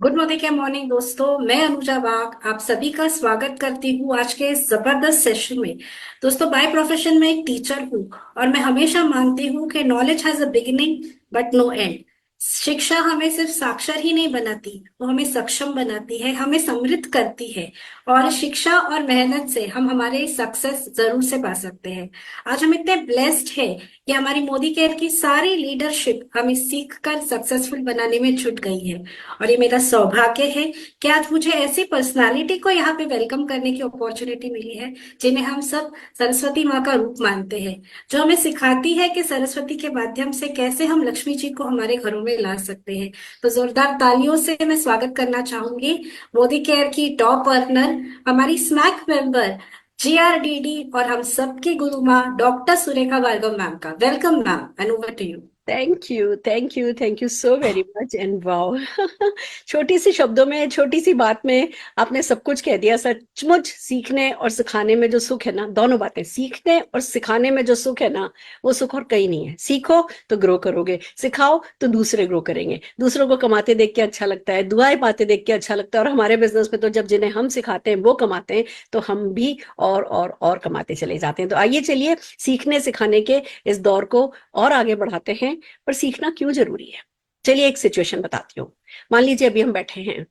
Good morning morning दोस्तों, मैं अनुजा बाग आप सभी का स्वागत करती हूँ आज के इस जबरदस्त सेशन में। दोस्तों, बाय प्रोफेशन में एक टीचर हूँ और मैं हमेशा मानती हूँ कि knowledge has a beginning but no end. शिक्षा हमें सिर्फ साक्षर ही नहीं बनाती, वो हमें सक्षम बनाती है, हमें समृद्ध करती है। और शिक्षा और मेहनत से हम हमारे सक्सेस जरूर से पा सकते हैं। आज हम इतने ब्लेस्ड हैं कि हमारी मोदी केयर की सारी लीडरशिप हमें सीख कर सक्सेसफुल बनाने में जुट गई है। और ये मेरा सौभाग्य है कि आज मुझे ऐसी पर्सनालिटी को यहाँ पे वेलकम करने की अपॉर्चुनिटी मिली है जिन्हें हम सब सरस्वती माँ का रूप मानते हैं, जो हमें सिखाती है कि सरस्वती के माध्यम से कैसे हम लक्ष्मी जी को हमारे घरों में ला सकते हैं। तो जोरदार तालियों से मैं स्वागत करना चाहूंगी मोदी केयर की टॉप अर्नर, हमारी स्मैक मेंबर, जीआरडीडी और हम सबकी गुरु माँ डॉक्टर सुरेखा भार्गव मैम का। Welcome ma'am, and over to you. Thank you, thank you, thank you so very much and wow. छोटी सी शब्दों में, छोटी सी बात में आपने सब कुछ कह दिया। सचमुच सीखने और सिखाने में जो सुख है ना, दोनों बातें, सीखने और सिखाने में जो सुख है ना, वो सुख और कहीं नहीं है। सीखो तो ग्रो करोगे, सिखाओ तो दूसरे ग्रो करेंगे। दूसरों को कमाते देख के अच्छा लगता है, दुआएं पाते देख के अच्छा लगता है। और हमारे बिजनेस में तो जब जिन्हें हम सिखाते हैं वो कमाते हैं, तो हम भी और कमाते चले जाते हैं। तो आइए चलिए सीखने सिखाने के इस दौर को और आगे बढ़ाते हैं। पर सीखना क्यों जरूरी है, चलिए एक सिचुएशन बताती हूँ। मान लीजिए अभी हम बैठे हैं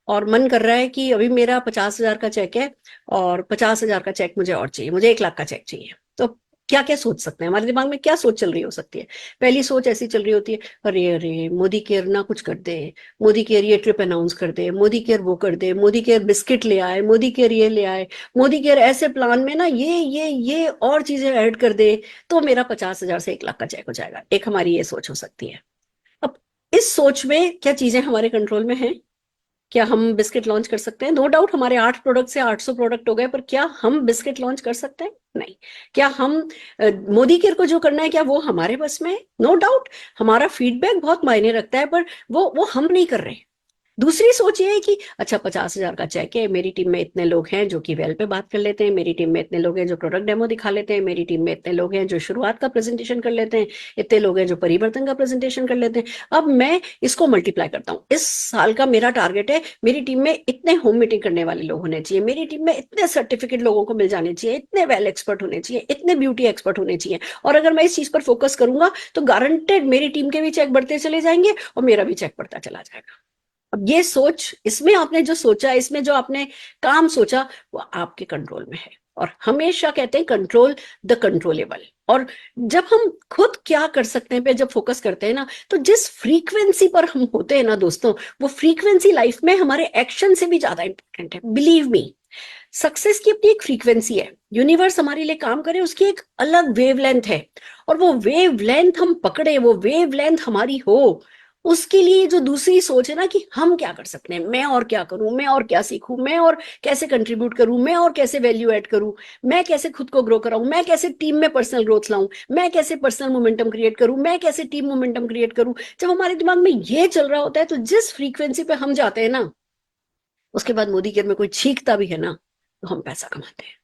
और मन कर रहा है कि अभी मेरा 50,000 का चेक है और 50,000 का चेक मुझे और चाहिए, मुझे 1 लाख का चेक चाहिए। तो क्या क्या सोच सकते हैं, हमारे दिमाग में क्या सोच चल रही हो सकती है? पहली सोच ऐसी चल रही होती है, अरे अरे मोदी केयर ना कुछ कर दे, मोदी केयर ये ट्रिप अनाउंस कर दे, मोदी केयर वो कर दे, मोदी केयर बिस्किट ले आए, मोदी केयर ये ले आए, मोदी केयर ऐसे प्लान में ना ये और चीजें ऐड कर दे, तो मेरा 50,000 से 1 लाख का चेक हो जाएगा। एक हमारी ये सोच हो सकती है। अब इस सोच में क्या चीजें हमारे कंट्रोल में हैं? क्या हम बिस्किट लॉन्च कर सकते हैं? नो डाउट हमारे 8 प्रोडक्ट से 800 प्रोडक्ट हो गए, पर क्या हम बिस्किट लॉन्च कर सकते हैं? नहीं। क्या हम मोदी केयर को जो करना है, क्या वो हमारे बस में है? नो डाउट हमारा फीडबैक बहुत मायने रखता है, पर वो हम नहीं कर रहे। दूसरी सोच ये है कि अच्छा 50,000 का चेक है, मेरी टीम में इतने लोग हैं जो कि वेल पे बात कर लेते हैं, मेरी टीम में इतने लोग हैं जो प्रोडक्ट डेमो दिखा लेते हैं, मेरी टीम में इतने लोग हैं जो शुरुआत का प्रेजेंटेशन कर लेते हैं, इतने लोग हैं जो परिवर्तन का प्रेजेंटेशन कर लेते हैं। अब मैं इसको मल्टीप्लाई करता हूँ। इस साल का मेरा टारगेट है, मेरी टीम में इतने होम मीटिंग करने वाले लोग होने चाहिए, मेरी टीम में इतने सर्टिफिकेट लोगों को मिल जाने चाहिए, इतने वेल एक्सपर्ट होने चाहिए, इतने ब्यूटी एक्सपर्ट होने चाहिए। और अगर मैं इस चीज पर फोकस करूंगा तो गारंटेड मेरी टीम के भी चेक बढ़ते चले जाएंगे और मेरा भी चेक बढ़ता चला जाएगा। अब ये सोच, इसमें आपने जो सोचा, इसमें जो आपने काम सोचा, वो आपके कंट्रोल में है। और हमेशा कहते हैं कंट्रोल द कंट्रोलेबल। और जब हम खुद क्या कर सकते हैं पे जब फोकस करते हैं ना, तो जिस फ्रीक्वेंसी पर हम होते हैं ना दोस्तों, वो फ्रीक्वेंसी लाइफ में हमारे एक्शन से भी ज्यादा इंपॉर्टेंट है। बिलीव मी, सक्सेस की अपनी एक फ्रीक्वेंसी है। यूनिवर्स हमारे लिए काम करे, उसकी एक अलग वेवलेंथ है। और वो वेवलेंथ हम पकड़े, वो वेवलेंथ हमारी हो, उसके लिए जो दूसरी सोच है ना कि हम क्या कर सकते हैं, मैं और क्या करूं, मैं और क्या सीखूं, मैं और कैसे कंट्रीब्यूट करूं, मैं और कैसे वैल्यू ऐड करूं, मैं कैसे खुद को ग्रो कराऊं, मैं कैसे टीम में पर्सनल ग्रोथ लाऊं, मैं कैसे पर्सनल मोमेंटम क्रिएट करूं, मैं कैसे टीम मोमेंटम क्रिएट करूं। जब हमारे दिमाग में ये चल रहा होता है, तो जिस फ्रीक्वेंसी पे हम जाते हैं ना, उसके बाद मोदी केयर में कोई छींकता भी है ना, तो हम पैसा कमाते हैं।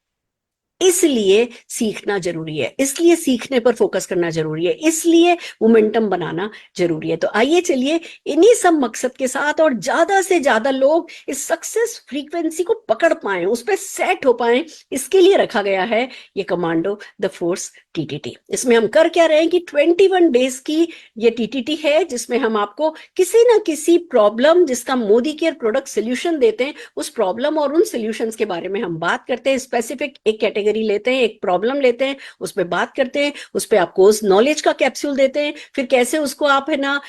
इसलिए सीखना जरूरी है, इसलिए सीखने पर फोकस करना जरूरी है, इसलिए मोमेंटम बनाना जरूरी है। तो आइए चलिए इन्हीं सब मकसद के साथ और ज्यादा से ज्यादा लोग इस सक्सेस फ्रीक्वेंसी को पकड़ पाए, उस पर सेट हो पाए, इसके लिए रखा गया है ये कमांडो द फोर्स टीटीटी। इसमें हम कर क्या रहे हैं कि 21 डेज की ये टीटीटी है, जिसमें हम आपको किसी ना किसी प्रॉब्लम जिसका मोदी केयर प्रोडक्ट सोल्यूशन देते हैं, उस प्रॉब्लम और उन सोल्यूशंस के बारे में हम बात करते हैं। स्पेसिफिक एक कैटेगरी लेते हैं, एक प्रॉब्लम लेते हैं, उस पर बात करते हैं, उस पर आपको उस नॉलेज का कैप्सूल देते हैं, फिर कैसे उसको आप है ना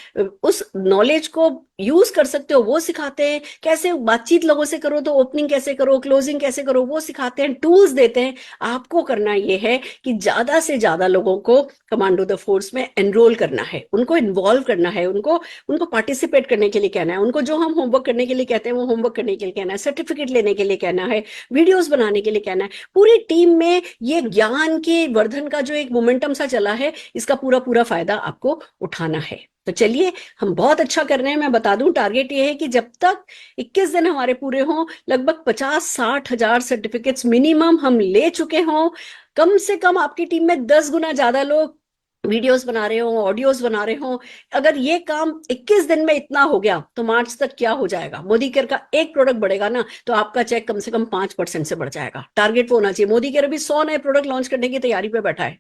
उस नॉलेज को यूज कर सकते हो वो सिखाते हैं, कैसे बातचीत लोगों से करो तो ओपनिंग कैसे करो, क्लोजिंग कैसे करो वो सिखाते हैं, टूल्स देते हैं। आपको करना यह है कि ज्यादा से ज्यादा लोगों को कमांडो द फोर्स में एनरोल करना है, उनको इन्वॉल्व करना है, उनको उनको पार्टिसिपेट करने के लिए कहना है, उनको जो हम होमवर्क करने के लिए कहते हैं वो होमवर्क करने के लिए कहना है, सर्टिफिकेट लेने के लिए कहना है, वीडियोस बनाने के लिए कहना है। पूरी टीम में ये ज्ञान के वर्धन का जो एक मोमेंटम सा चला है, इसका पूरा पूरा फायदा आपको उठाना है। तो चलिए, हम बहुत अच्छा कर रहे हैं। मैं बता दूं, टारगेट ये है कि जब तक 21 दिन हमारे पूरे हों, लगभग 50-60 हजार सर्टिफिकेट्स मिनिमम हम ले चुके हों। कम से कम आपकी टीम में 10 गुना ज्यादा लोग वीडियोस बना रहे हो, ऑडियोज बना रहे हो, अगर ये काम 21 दिन में इतना हो गया तो मार्च तक क्या हो जाएगा? मोदी केयर का एक प्रोडक्ट बढ़ेगा ना तो आपका चेक कम से कम 5% से बढ़ जाएगा। टारगेट वो होना चाहिए। मोदी केयर अभी 100 नए प्रोडक्ट लॉन्च करने की तैयारी पे बैठा है।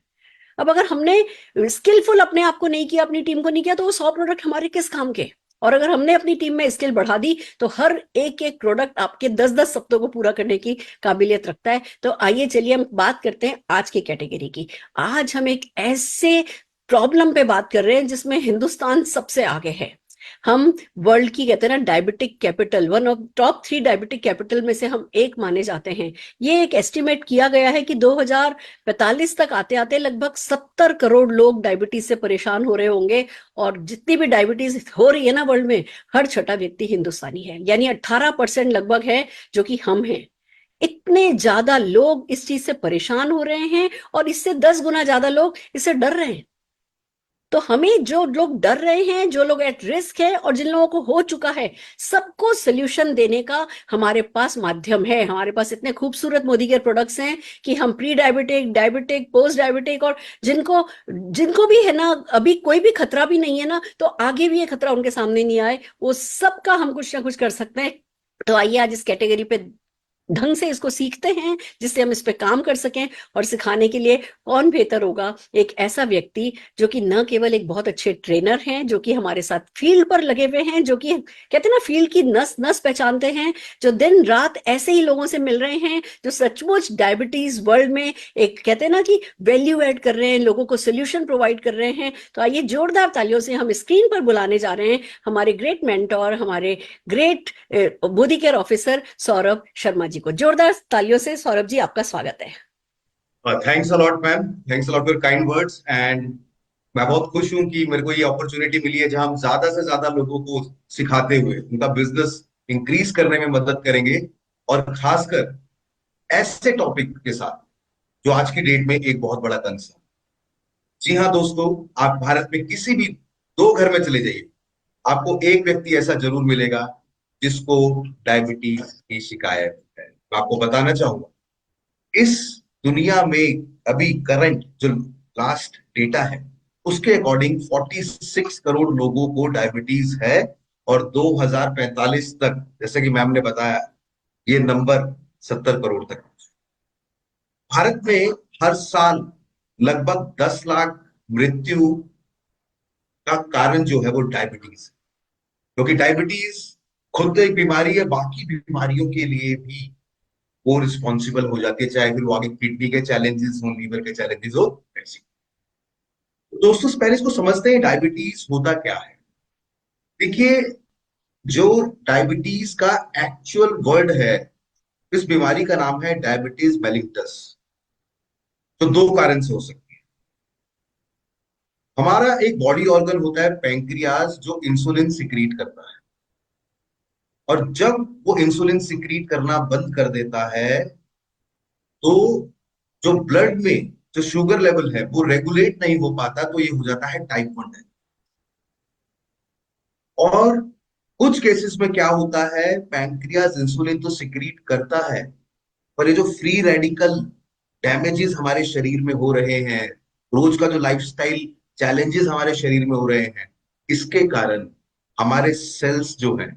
अब अगर हमने स्किलफुल अपने आप को नहीं किया, अपनी टीम को नहीं किया, तो वो 100 प्रोडक्ट हमारे किस काम के? और अगर हमने अपनी टीम में स्किल बढ़ा दी तो हर एक एक प्रोडक्ट आपके 10-10 सप्ताह को पूरा करने की काबिलियत रखता है। तो आइए चलिए हम बात करते हैं आज की कैटेगरी की। आज हम एक ऐसे प्रॉब्लम पे बात कर रहे हैं जिसमें हिंदुस्तान सबसे आगे है। हम वर्ल्ड की कहते हैं ना diabetic capital, one of top 3 diabetic capital में से हम एक माने जाते हैं। ये एक एस्टिमेट किया गया है कि 2045 तक आते आते लगभग 70 करोड़ लोग डायबिटीज से परेशान हो रहे होंगे। और जितनी भी डायबिटीज हो रही है ना वर्ल्ड में, हर छठा व्यक्ति हिंदुस्तानी है, यानी 18% लगभग है जो कि हम हैं। इतने ज्यादा लोग इस चीज से परेशान हो रहे हैं और इससे 10 गुना ज्यादा लोग इससे डर रहे हैं। तो हमें, जो लोग डर रहे हैं, जो लोग एट रिस्क है और जिन लोगों को हो चुका है, सबको सोल्यूशन देने का हमारे पास माध्यम है। हमारे पास इतने खूबसूरत मोदी के प्रोडक्ट्स हैं कि हम pre diabetic, diabetic, post diabetic और जिनको जिनको भी है ना अभी कोई भी खतरा भी नहीं है ना, तो आगे भी ये खतरा उनके सामने नहीं आए, वो सबका हम कुछ ना कुछ कर सकते हैं। तो आइए आज इस कैटेगरी पे ढंग से इसको सीखते हैं जिससे हम इस पे काम कर सकें। और सिखाने के लिए कौन बेहतर होगा, एक ऐसा व्यक्ति जो कि न केवल एक बहुत अच्छे ट्रेनर हैं, जो कि हमारे साथ फील्ड पर लगे हुए हैं, जो कि कहते हैं ना फील्ड की नस नस पहचानते हैं, जो दिन रात ऐसे ही लोगों से मिल रहे हैं, जो सचमुच डायबिटीज वर्ल्ड में एक कहते हैं ना कि वैल्यू ऐड कर रहे हैं, लोगों को सोल्यूशन प्रोवाइड कर रहे हैं। तो आइए जोरदार तालियों से हम स्क्रीन पर बुलाने जा रहे हैं हमारे ग्रेट मेंटोर, हमारे great Modi care officer Saurabh Sharma ji को। जोरदार तालियों से सौरभ जी आपका स्वागत है। Thanks a lot ma'am, thanks a lot for kind words. And मैं बहुत खुश हूं कि मेरे को ये अपॉर्चुनिटी मिली है जहां हम ज्यादा से ज्यादा लोगों को सिखाते हुए उनका बिजनेस इंक्रीज करने में मदद करेंगे, और खासकर ऐसे टॉपिक के साथ जो आज की डेट में एक बहुत बड़ा कंसर्न। जी हाँ दोस्तों, आप भारत में किसी भी दो घर में चले जाइए, आपको एक व्यक्ति ऐसा जरूर मिलेगा जिसको डायबिटीज की शिकायत है। मैं आपको बताना चाहूंगा, इस दुनिया में अभी करंट जो लास्ट डेटा है उसके अकॉर्डिंग 46 करोड़ लोगों को डायबिटीज है, और 2045 तक, जैसे कि मैम ने बताया, ये नंबर 70 करोड़ तक। भारत में हर साल लगभग 10 लाख मृत्यु का कारण जो है वो डायबिटीज है, क्योंकि डायबिटीज खुद तो एक बीमारी है, बाकी बीमारियों के लिए भी वो रिस्पॉन्सिबल हो जाती है, चाहे फिर वो आगे किडनी के चैलेंजेस हो, लीवर के चैलेंजेस हो, ऐसी। तो दोस्तों पहले इसको समझते हैं डायबिटीज होता क्या है। देखिए, जो डायबिटीज का एक्चुअल वर्ड है, इस बीमारी का नाम है डायबिटीज मेलिटस। तो दो कारण से हो सकती है। हमारा एक बॉडी ऑर्गन होता है पैंक्रियाज, जो इंसुलिन सिक्रीट करता है, और जब वो इंसुलिन सिक्रीट करना बंद कर देता है तो जो ब्लड में जो शुगर लेवल है वो रेगुलेट नहीं हो पाता, तो ये हो जाता है टाइप 1 डायबिटीज। और कुछ केसेस में क्या होता है, पैंक्रियाज इंसुलिन तो सिक्रीट करता है, पर ये जो फ्री रेडिकल डैमेजेस हमारे शरीर में हो रहे हैं, रोज का जो लाइफस्टाइल चैलेंजेस हमारे शरीर में हो रहे हैं, इसके कारण हमारे सेल्स जो हैं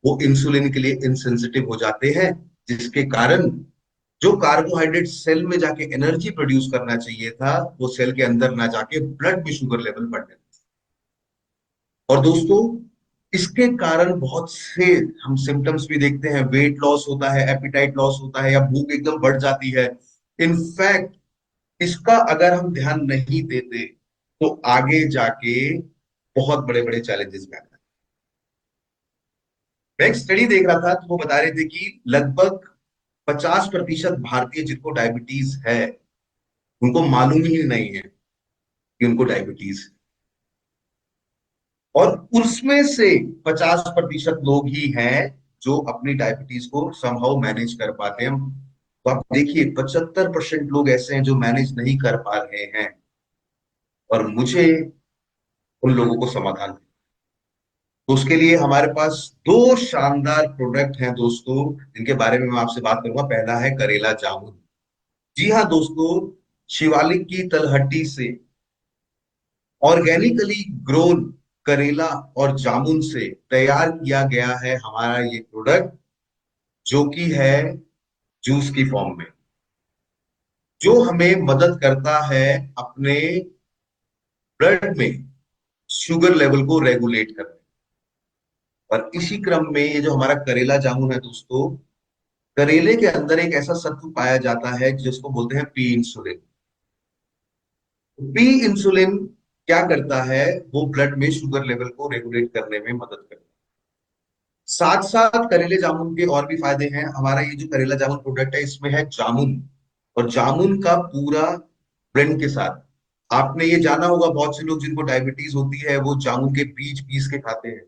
वो इंसुलिन के लिए इनसेंसिटिव हो जाते हैं, जिसके कारण जो कार्बोहाइड्रेट सेल में जाके एनर्जी प्रोड्यूस करना चाहिए था, वो सेल के अंदर ना जाके ब्लड में शुगर लेवल बढ़ने लगता है। और दोस्तों, इसके कारण बहुत से हम सिम्टम्स भी देखते हैं। वेट लॉस होता है, एपिटाइट लॉस होता है, या भूख एकदम बढ़ जाती है। इनफैक्ट इसका अगर हम ध्यान नहीं देते तो आगे जाके बहुत बड़े बड़े चैलेंजेस में आते हैं। मैं एक स्टडी देख रहा था तो वो बता रहे थे कि लगभग 50% भारतीय जिनको डायबिटीज है उनको मालूम ही नहीं है कि उनको डायबिटीज है, और उसमें से 50% लोग ही हैं जो अपनी डायबिटीज को समहाउ मैनेज कर पाते हैं। तो आप देखिए, 75% लोग ऐसे हैं जो मैनेज नहीं कर पा रहे हैं, और मुझे उन लोगों को समाधान है। तो उसके लिए हमारे पास दो शानदार प्रोडक्ट हैं दोस्तों, जिनके बारे में मैं आपसे बात करूंगा। पहला है करेला जामुन। जी हाँ दोस्तों, शिवालिक की तलहटी से ऑर्गेनिकली ग्रोन करेला और जामुन से तैयार किया गया है हमारा ये प्रोडक्ट, जो कि है जूस की फॉर्म में, जो हमें मदद करता है अपने ब्लड में शुगर लेवल को रेगुलेट करने। और इसी क्रम में ये जो हमारा करेला जामुन है दोस्तों, करेले के अंदर एक ऐसा सत्व पाया जाता है जिसको बोलते हैं पी इंसुलिन। पी इंसुलिन क्या करता है, वो ब्लड में शुगर लेवल को रेगुलेट करने में मदद करता है। साथ साथ करेले जामुन के और भी फायदे हैं। हमारा ये जो करेला जामुन प्रोडक्ट है, इसमें है जामुन, और जामुन का पूरा ब्लेंड के साथ। आपने ये जाना होगा, बहुत से लोग जिनको डायबिटीज होती है वो जामुन के बीज पीस के खाते हैं।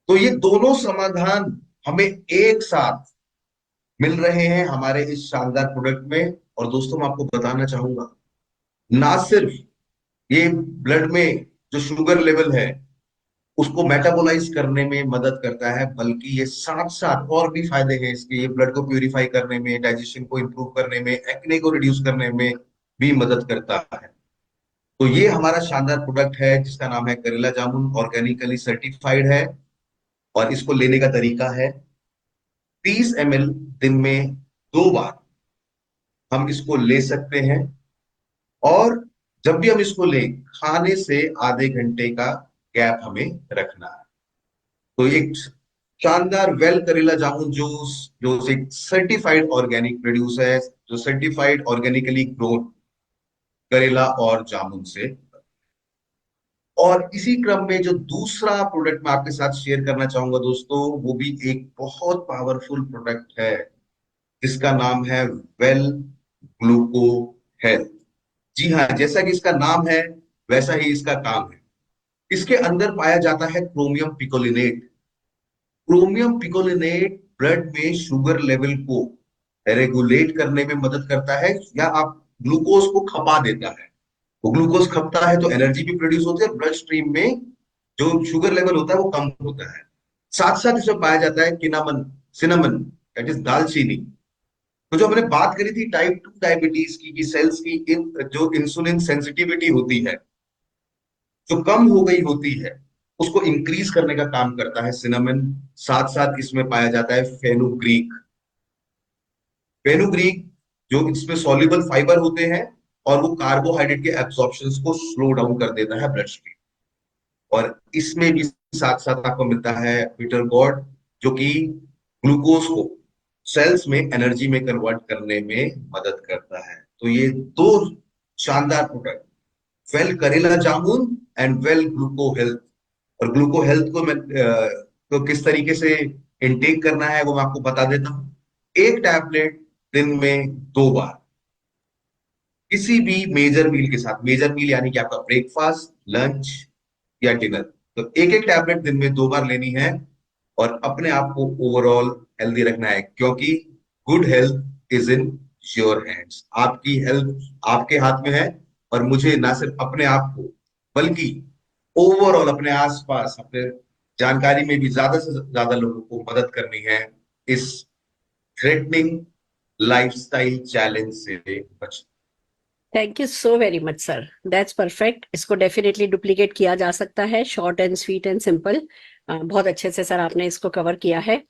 तो ये दोनों समाधान हमें एक साथ मिल रहे हैं हमारे इस शानदार प्रोडक्ट में। और दोस्तों, मैं आपको बताना चाहूंगा, ना सिर्फ ये ब्लड में जो शुगर लेवल है उसको मेटाबोलाइज करने में मदद करता है, बल्कि ये साथ साथ और भी फायदे हैं इसके। ये ब्लड को प्यूरिफाई करने में, डाइजेशन को इंप्रूव करने में, एक्ने को रिड्यूस करने में भी मदद करता है। तो ये हमारा शानदार प्रोडक्ट है जिसका नाम है करेला जामुन, ऑर्गेनिकली सर्टिफाइड है। और इसको लेने का तरीका है, 30 ml दिन में 2 बार हम इसको ले सकते हैं। और जब भी हम इसको लें, खाने से आधे घंटे का गैप हमें रखना है। तो एक शानदार वेल करेला जामुन जूस, जो एक सर्टिफाइड ऑर्गेनिक प्रोड्यूस है, जो सर्टिफाइड ऑर्गेनिकली ग्रोन करेला और जामुन से। और इसी क्रम में जो दूसरा प्रोडक्ट मैं आपके साथ शेयर करना चाहूंगा दोस्तों, वो भी एक बहुत पावरफुल प्रोडक्ट है जिसका नाम है वेल ग्लूको हेल्थ। जी हाँ, जैसा कि इसका नाम है वैसा ही इसका काम है। इसके अंदर पाया जाता है chromium picolinate. Chromium picolinate blood में शुगर लेवल को रेगुलेट करने में मदद करता है, या आप ग्लूकोज को खपा देता है। वो ग्लूकोज खपता है तो एनर्जी भी प्रोड्यूस होती है, ब्लड स्ट्रीम में जो शुगर लेवल होता है वो कम होता है। साथ साथ इसमें पाया जाता है किनामन, सिनेमन, दैट इज दालचीनी। तो जो हमने बात करी थी टाइप 2 डायबिटीज की, कि सेल्स की जो इंसुलिन सेंसिटिविटी होती है, जो कम हो गई होती है, उसको इंक्रीज करने का काम करता है सिनेमन। साथ साथ इसमें पाया जाता है फेनुग्रीक। फेनुग्रीक जो इसमें सॉल्युबल फाइबर होते हैं, और वो कार्बोहाइड्रेट के एब्सॉर्प्शन को स्लो डाउन कर देता है ब्लड स्ट्रीम। और इसमें भी साथ साथ आपको मिलता है पीटर गॉड, जो कि ग्लूकोज को सेल्स में एनर्जी में कन्वर्ट करने में मदद करता है। तो ये दो शानदार प्रोडक्ट, वेल करेला जामुन एंड वेल ग्लूको हेल्थ। और ग्लूको हेल्थ को मैं तो किस तरीके से इनटेक करना है वो मैं आपको बता देता हूँ। एक टैबलेट दिन में 2 बार, किसी भी मेजर मील के साथ। मेजर मील यानी कि आपका ब्रेकफास्ट, लंच या डिनर। तो एक एक टैबलेट दिन में 2 बार लेनी है, और अपने आप को ओवरऑल हेल्दी रखना है, क्योंकि good health is in your hands. आपकी हेल्थ आपके हाथ में है। और मुझे ना सिर्फ अपने आप को, बल्कि ओवरऑल अपने आसपास, अपने जानकारी में भी ज्यादा से ज्यादा लोगों को मदद करनी है इस थ्रेटनिंग लाइफस्टाइल चैलेंज से बचने। Thank you so very much sir, that's perfect. इसको डेफिनेटली डुप्लीकेट किया जा सकता है, short and sweet and simple. बहुत अच्छे से सर आपने इसको कवर किया है।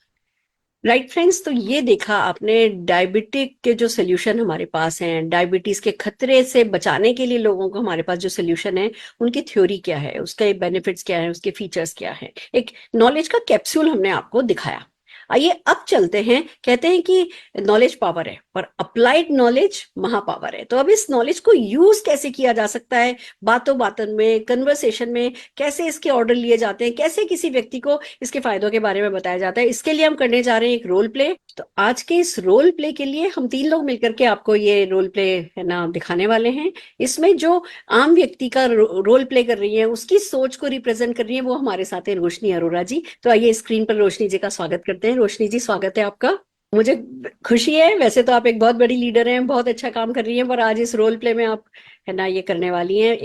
राइट फ्रेंड्स, तो ये देखा आपने डायबिटिक के जो सोल्यूशन हमारे पास हैं, डायबिटीज के खतरे से बचाने के लिए लोगों को हमारे पास जो सोल्यूशन है, उनकी थ्योरी क्या है, उसके बेनिफिट्स क्या है, उसके फीचर्स क्या है, एक नॉलेज का कैप्सूल हमने आपको दिखाया। आइए अब चलते हैं। कहते हैं कि नॉलेज पावर है, पर अप्लाइड नॉलेज महापावर है। तो अब इस नॉलेज को यूज कैसे किया जा सकता है, बातों बातों में, कन्वर्सेशन में कैसे इसके ऑर्डर लिए जाते हैं, कैसे किसी व्यक्ति को इसके फायदों के बारे में बताया जाता है, इसके लिए हम करने जा रहे हैं एक रोल प्ले। तो आज के इस रोल प्ले के लिए हम 3 लोग मिलकर के आपको ये रोल प्ले है ना दिखाने वाले हैं। इसमें जो आम व्यक्ति का रोल प्ले कर रही है, उसकी सोच को रिप्रेजेंट कर रही है, वो हमारे साथ है रोशनी अरोड़ा जी। तो आइए स्क्रीन पर रोशनी जी का स्वागत करते हैं। रोशनी जी, स्वागत है आपका। मुझे खुशी है, वैसे तो आप एक बहुत बड़ी लीडर हैं, बहुत अच्छा काम कर रही हैं, पर आज इस रोल प्ले में आप है ना ये करने वाली हैं,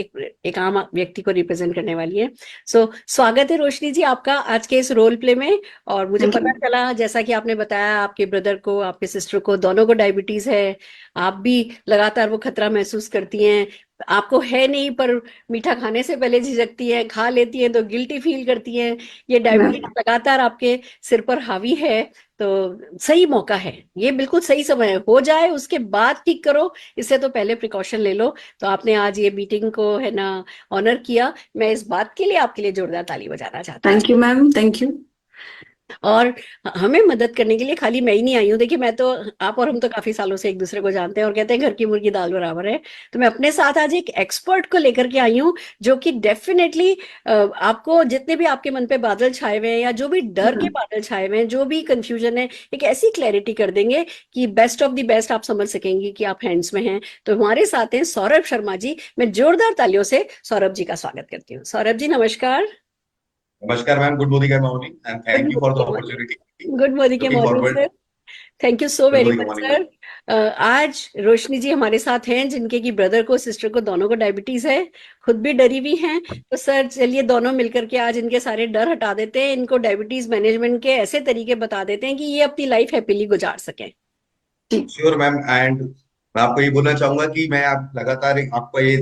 एक आम व्यक्ति को रिप्रेजेंट करने वाली है। सो स्वागत है रोशनी जी आपका आज के इस रोल प्ले में। और मुझे पता चला, जैसा कि आपने बताया, आपके ब्रदर को, आपके सिस्टर को, दोनों को डायबिटीज है। आप भी लगातार वो खतरा महसूस करती हैं, आपको है नहीं पर मीठा खाने से पहले झिझकती है, खा लेती है तो गिल्टी फील करती है, ये डायबिटीज लगातार आपके सिर पर हावी है, तो सही मौका है, ये बिल्कुल सही समय है। हो जाए उसके बाद ठीक करो, इससे तो पहले प्रिकॉशन ले लो। तो आपने आज ये मीटिंग को है ना ऑनर किया, मैं इस बात के लिए आपके लिए जोरदार ताली बजाना चाहती हूँ। Thank you ma'am, thank you. और हमें मदद करने के लिए खाली मैं ही नहीं आई हूँ। देखिए, मैं तो, आप और हम तो काफी सालों से एक दूसरे को जानते हैं और कहते हैं घर की मुर्गी दाल बराबर है। तो मैं अपने साथ आज एक एक्सपर्ट को लेकर के आई हूँ, जो कि डेफिनेटली आपको जितने भी आपके मन पे बादल छाए हुए हैं या जो भी डर के बादल छाए हुए हैं, जो भी कंफ्यूजन है, एक ऐसी क्लैरिटी कर देंगे कि बेस्ट ऑफ द बेस्ट आप समझ सकेंगे कि आप हैंड्स में हैं। तो हमारे साथ हैं सौरभ शर्मा जी। मैं जोरदार तालियों से सौरभ जी का स्वागत करती हूँ। सौरभ जी नमस्कार। नमस्कार ma'am, good morning morning and thank you for the good opportunity. Morning के looking morning forward. Sir. Thank you so good very morning much morning sir. आज रोशनी जी हमारे साथ हैं, जिनके की ब्रदर को, सिस्टर को, दोनों को डायबिटीज है, खुद भी डरी हुई हैं। तो सर चलिए दोनों मिलकर के आज इनके सारे डर हटा देते हैं, इनको डायबिटीज मैनेजमेंट के ऐसे तरीके बता देते हैं कि ये अपनी लाइफ हैप्पीली गुजार सकें। Sure ma'am. एंड मैं आपको ये बोलना चाहूंगा कि मैं आप लगातार आपका ये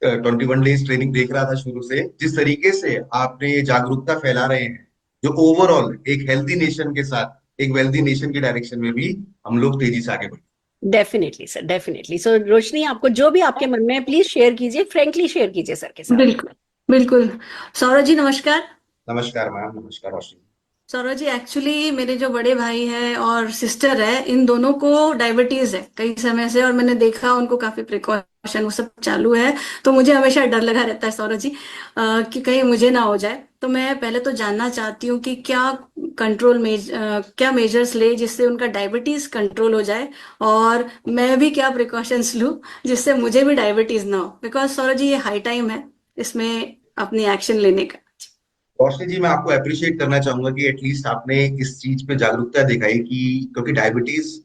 21 डेज ट्रेनिंग देख रहा था शुरू से। जिस तरीके से आपने ये जागरूकता फैला रहे हैं, जो ओवरऑल एक हेल्दी नेशन के साथ एक वेल्दी नेशन की डायरेक्शन में भी हम लोग तेजी से आगे बढ़े। Definitely sir, definitely. So Roshni, आपको जो भी आपके मन में है प्लीज शेयर कीजिए, फ्रेंकली शेयर कीजिए सर के साथ। बिल्कुल बिल्कुल। सौरभ जी नमस्कार। नमस्कार मैम, नमस्कार रोशनी। सौरभ जी, एक्चुअली मेरे जो बड़े भाई है और सिस्टर है, इन दोनों को डायबिटीज है कई समय से, और मैंने देखा उनको काफी प्रिकॉशन वो सब चालू है। तो मुझे हमेशा डर लगा रहता है सौरभ जी, कि कहीं मुझे ना हो जाए। तो मैं पहले तो जानना चाहती हूँ कि क्या मेजर्स ले जिससे उनका डायबिटीज कंट्रोल हो जाए, और मैं भी क्या प्रिकॉशंस लूँ जिससे मुझे भी डायबिटीज ना हो। बिकॉज सौरभ जी, ये हाई टाइम है इसमें अपनी एक्शन लेने का। रोशनी जी, मैं आपको अप्रिशिएट करना चाहूंगा कि एटलीस्ट आपने इस चीज पे जागरूकता दिखाई कि क्योंकि डायबिटीज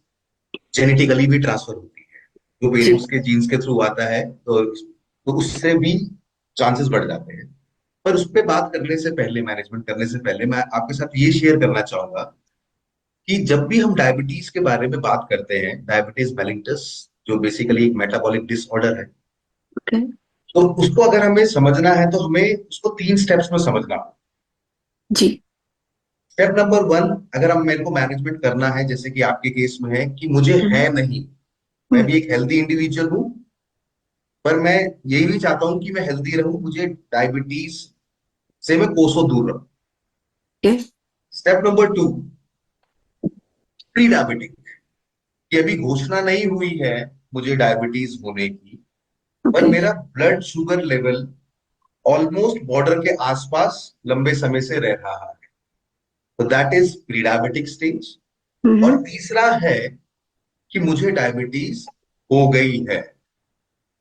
जेनेटिकली भी ट्रांसफर होती है, जो जी पेरेंट्स के जीन्स के थ्रू आता है, तो उससे भी चांसेस बढ़ जाते हैं। पर उस पर बात करने से पहले, मैनेजमेंट करने से पहले, मैं आपके साथ ये शेयर करना चाहूंगा कि जब भी हम डायबिटीज के बारे में बात करते हैं, डायबिटीज मेलिटस, जो बेसिकली एक मेटाबॉलिक डिसऑर्डर है, ओके। तो उसको अगर हमें समझना है तो हमें उसको 3 स्टेप्स में समझना होगा। जी। स्टेप नंबर 1, अगर हम मेरे को मैनेजमेंट करना है, जैसे कि आपके केस में है कि मुझे है नहीं, मैं भी एक हेल्दी इंडिविजुअल हूं, पर मैं यही भी चाहता हूं कि मैं हेल्दी रहूं, मुझे डायबिटीज से मैं कोसों दूर रहूं। Okay. Step number 2, pre diabetic, कि अभी घोषणा नहीं हुई है मुझे डायबिटीज होने की, पर ओके। मेरा blood sugar level almost border के आसपास लंबे समय से रह रहा है, तो that is pre diabetic stage. और तीसरा है कि मुझे डायबिटीज हो गई है।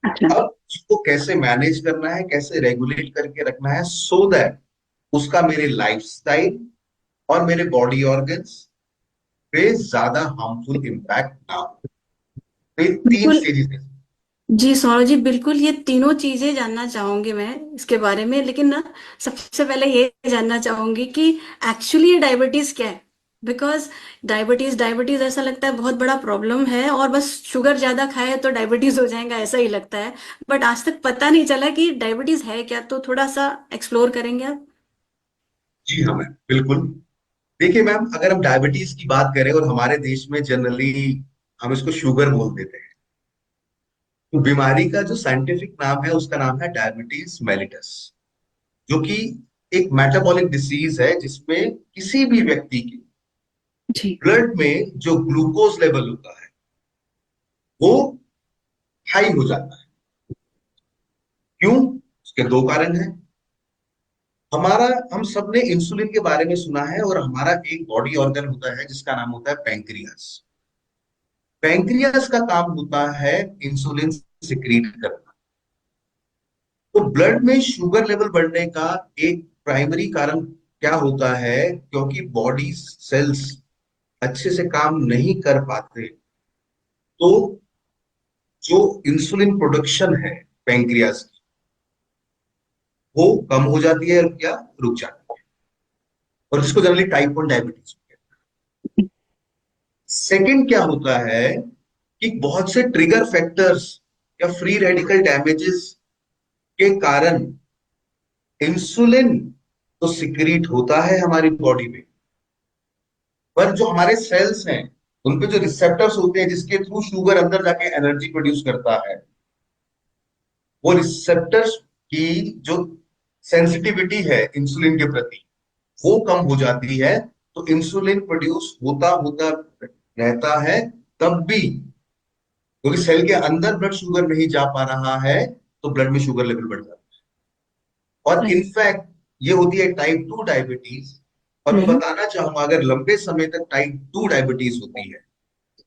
अच्छा। अब उसको कैसे मैनेज करना है, कैसे रेगुलेट करके रखना है, सो दैट उसका मेरे लाइफस्टाइल और मेरे बॉडी ऑर्गन्स पे ज्यादा हार्मफुल इम्पैक्ट ना हो। तो ये 3 स्टेजेस हैं। जी सौरभ जी, बिल्कुल ये तीनों चीजें जानना चाहूंगी मैं इसके बारे में। लेकिन ना, सबसे पहले ये जानना चाहूंगी कि एक्चुअली ये डायबिटीज क्या है। बिकॉज डायबिटीज डायबिटीज ऐसा लगता है बहुत बड़ा प्रॉब्लम है, और बस शुगर ज्यादा खाए तो डायबिटीज हो जाएगा, ऐसा ही लगता है। बट आज तक पता नहीं चला कि डायबिटीज है क्या, तो थोड़ा सा एक्सप्लोर करेंगे आप? जी हाँ मैम, बिल्कुल। देखिए मैम, अगर हम डायबिटीज की बात करें, और हमारे देश में जनरली हम इसको शुगर बोल देते हैं, तो बीमारी का जो साइंटिफिक नाम है उसका नाम है डायबिटीज मेलिटस, जो कि एक मेटाबॉलिक डिसीज है जिसमें किसी भी व्यक्ति के जी। ब्लड में जो ग्लूकोज लेवल होता है वो हाई हो जाता है। क्यों? उसके 2 कारण हैं। हम सबने इंसुलिन के बारे में सुना है, और हमारा एक बॉडी ऑर्गन होता है जिसका नाम होता है पैंक्रियास। पैंक्रियास का काम होता है इंसुलिन सिक्रीट करना। तो ब्लड में शुगर लेवल बढ़ने का एक प्राइमरी कारण क्या होता है? क्योंकि बॉडी सेल्स अच्छे से काम नहीं कर पाते, तो जो इंसुलिन प्रोडक्शन है पैंक्रियास की, वो कम हो जाती है या रुक जाती है, और इसको जनरली टाइप 1 डायबिटीज कहते हैं। सेकंड क्या होता है कि बहुत से ट्रिगर फैक्टर्स या फ्री रेडिकल डैमेजेस के कारण इंसुलिन तो सिक्रीट होता है हमारी बॉडी में, पर जो हमारे सेल्स हैं उन पे जो रिसेप्टर्स होते हैं जिसके थ्रू शुगर अंदर जाके एनर्जी प्रोड्यूस करता है, वो रिसेप्टर्स की जो सेंसिटिविटी है इंसुलिन के प्रति वो कम हो जाती है। तो इंसुलिन प्रोड्यूस होता होता रहता है, तब भी क्योंकि सेल के अंदर ब्लड शुगर नहीं जा पा रहा है तो ब्लड में शुगर लेवल बढ़ जाता है। और राइट। इनफैक्ट ये होती है टाइप 2 डायबिटीज। और मैं बताना चाहूंगा, अगर लंबे समय तक टाइप 2 डायबिटीज होती है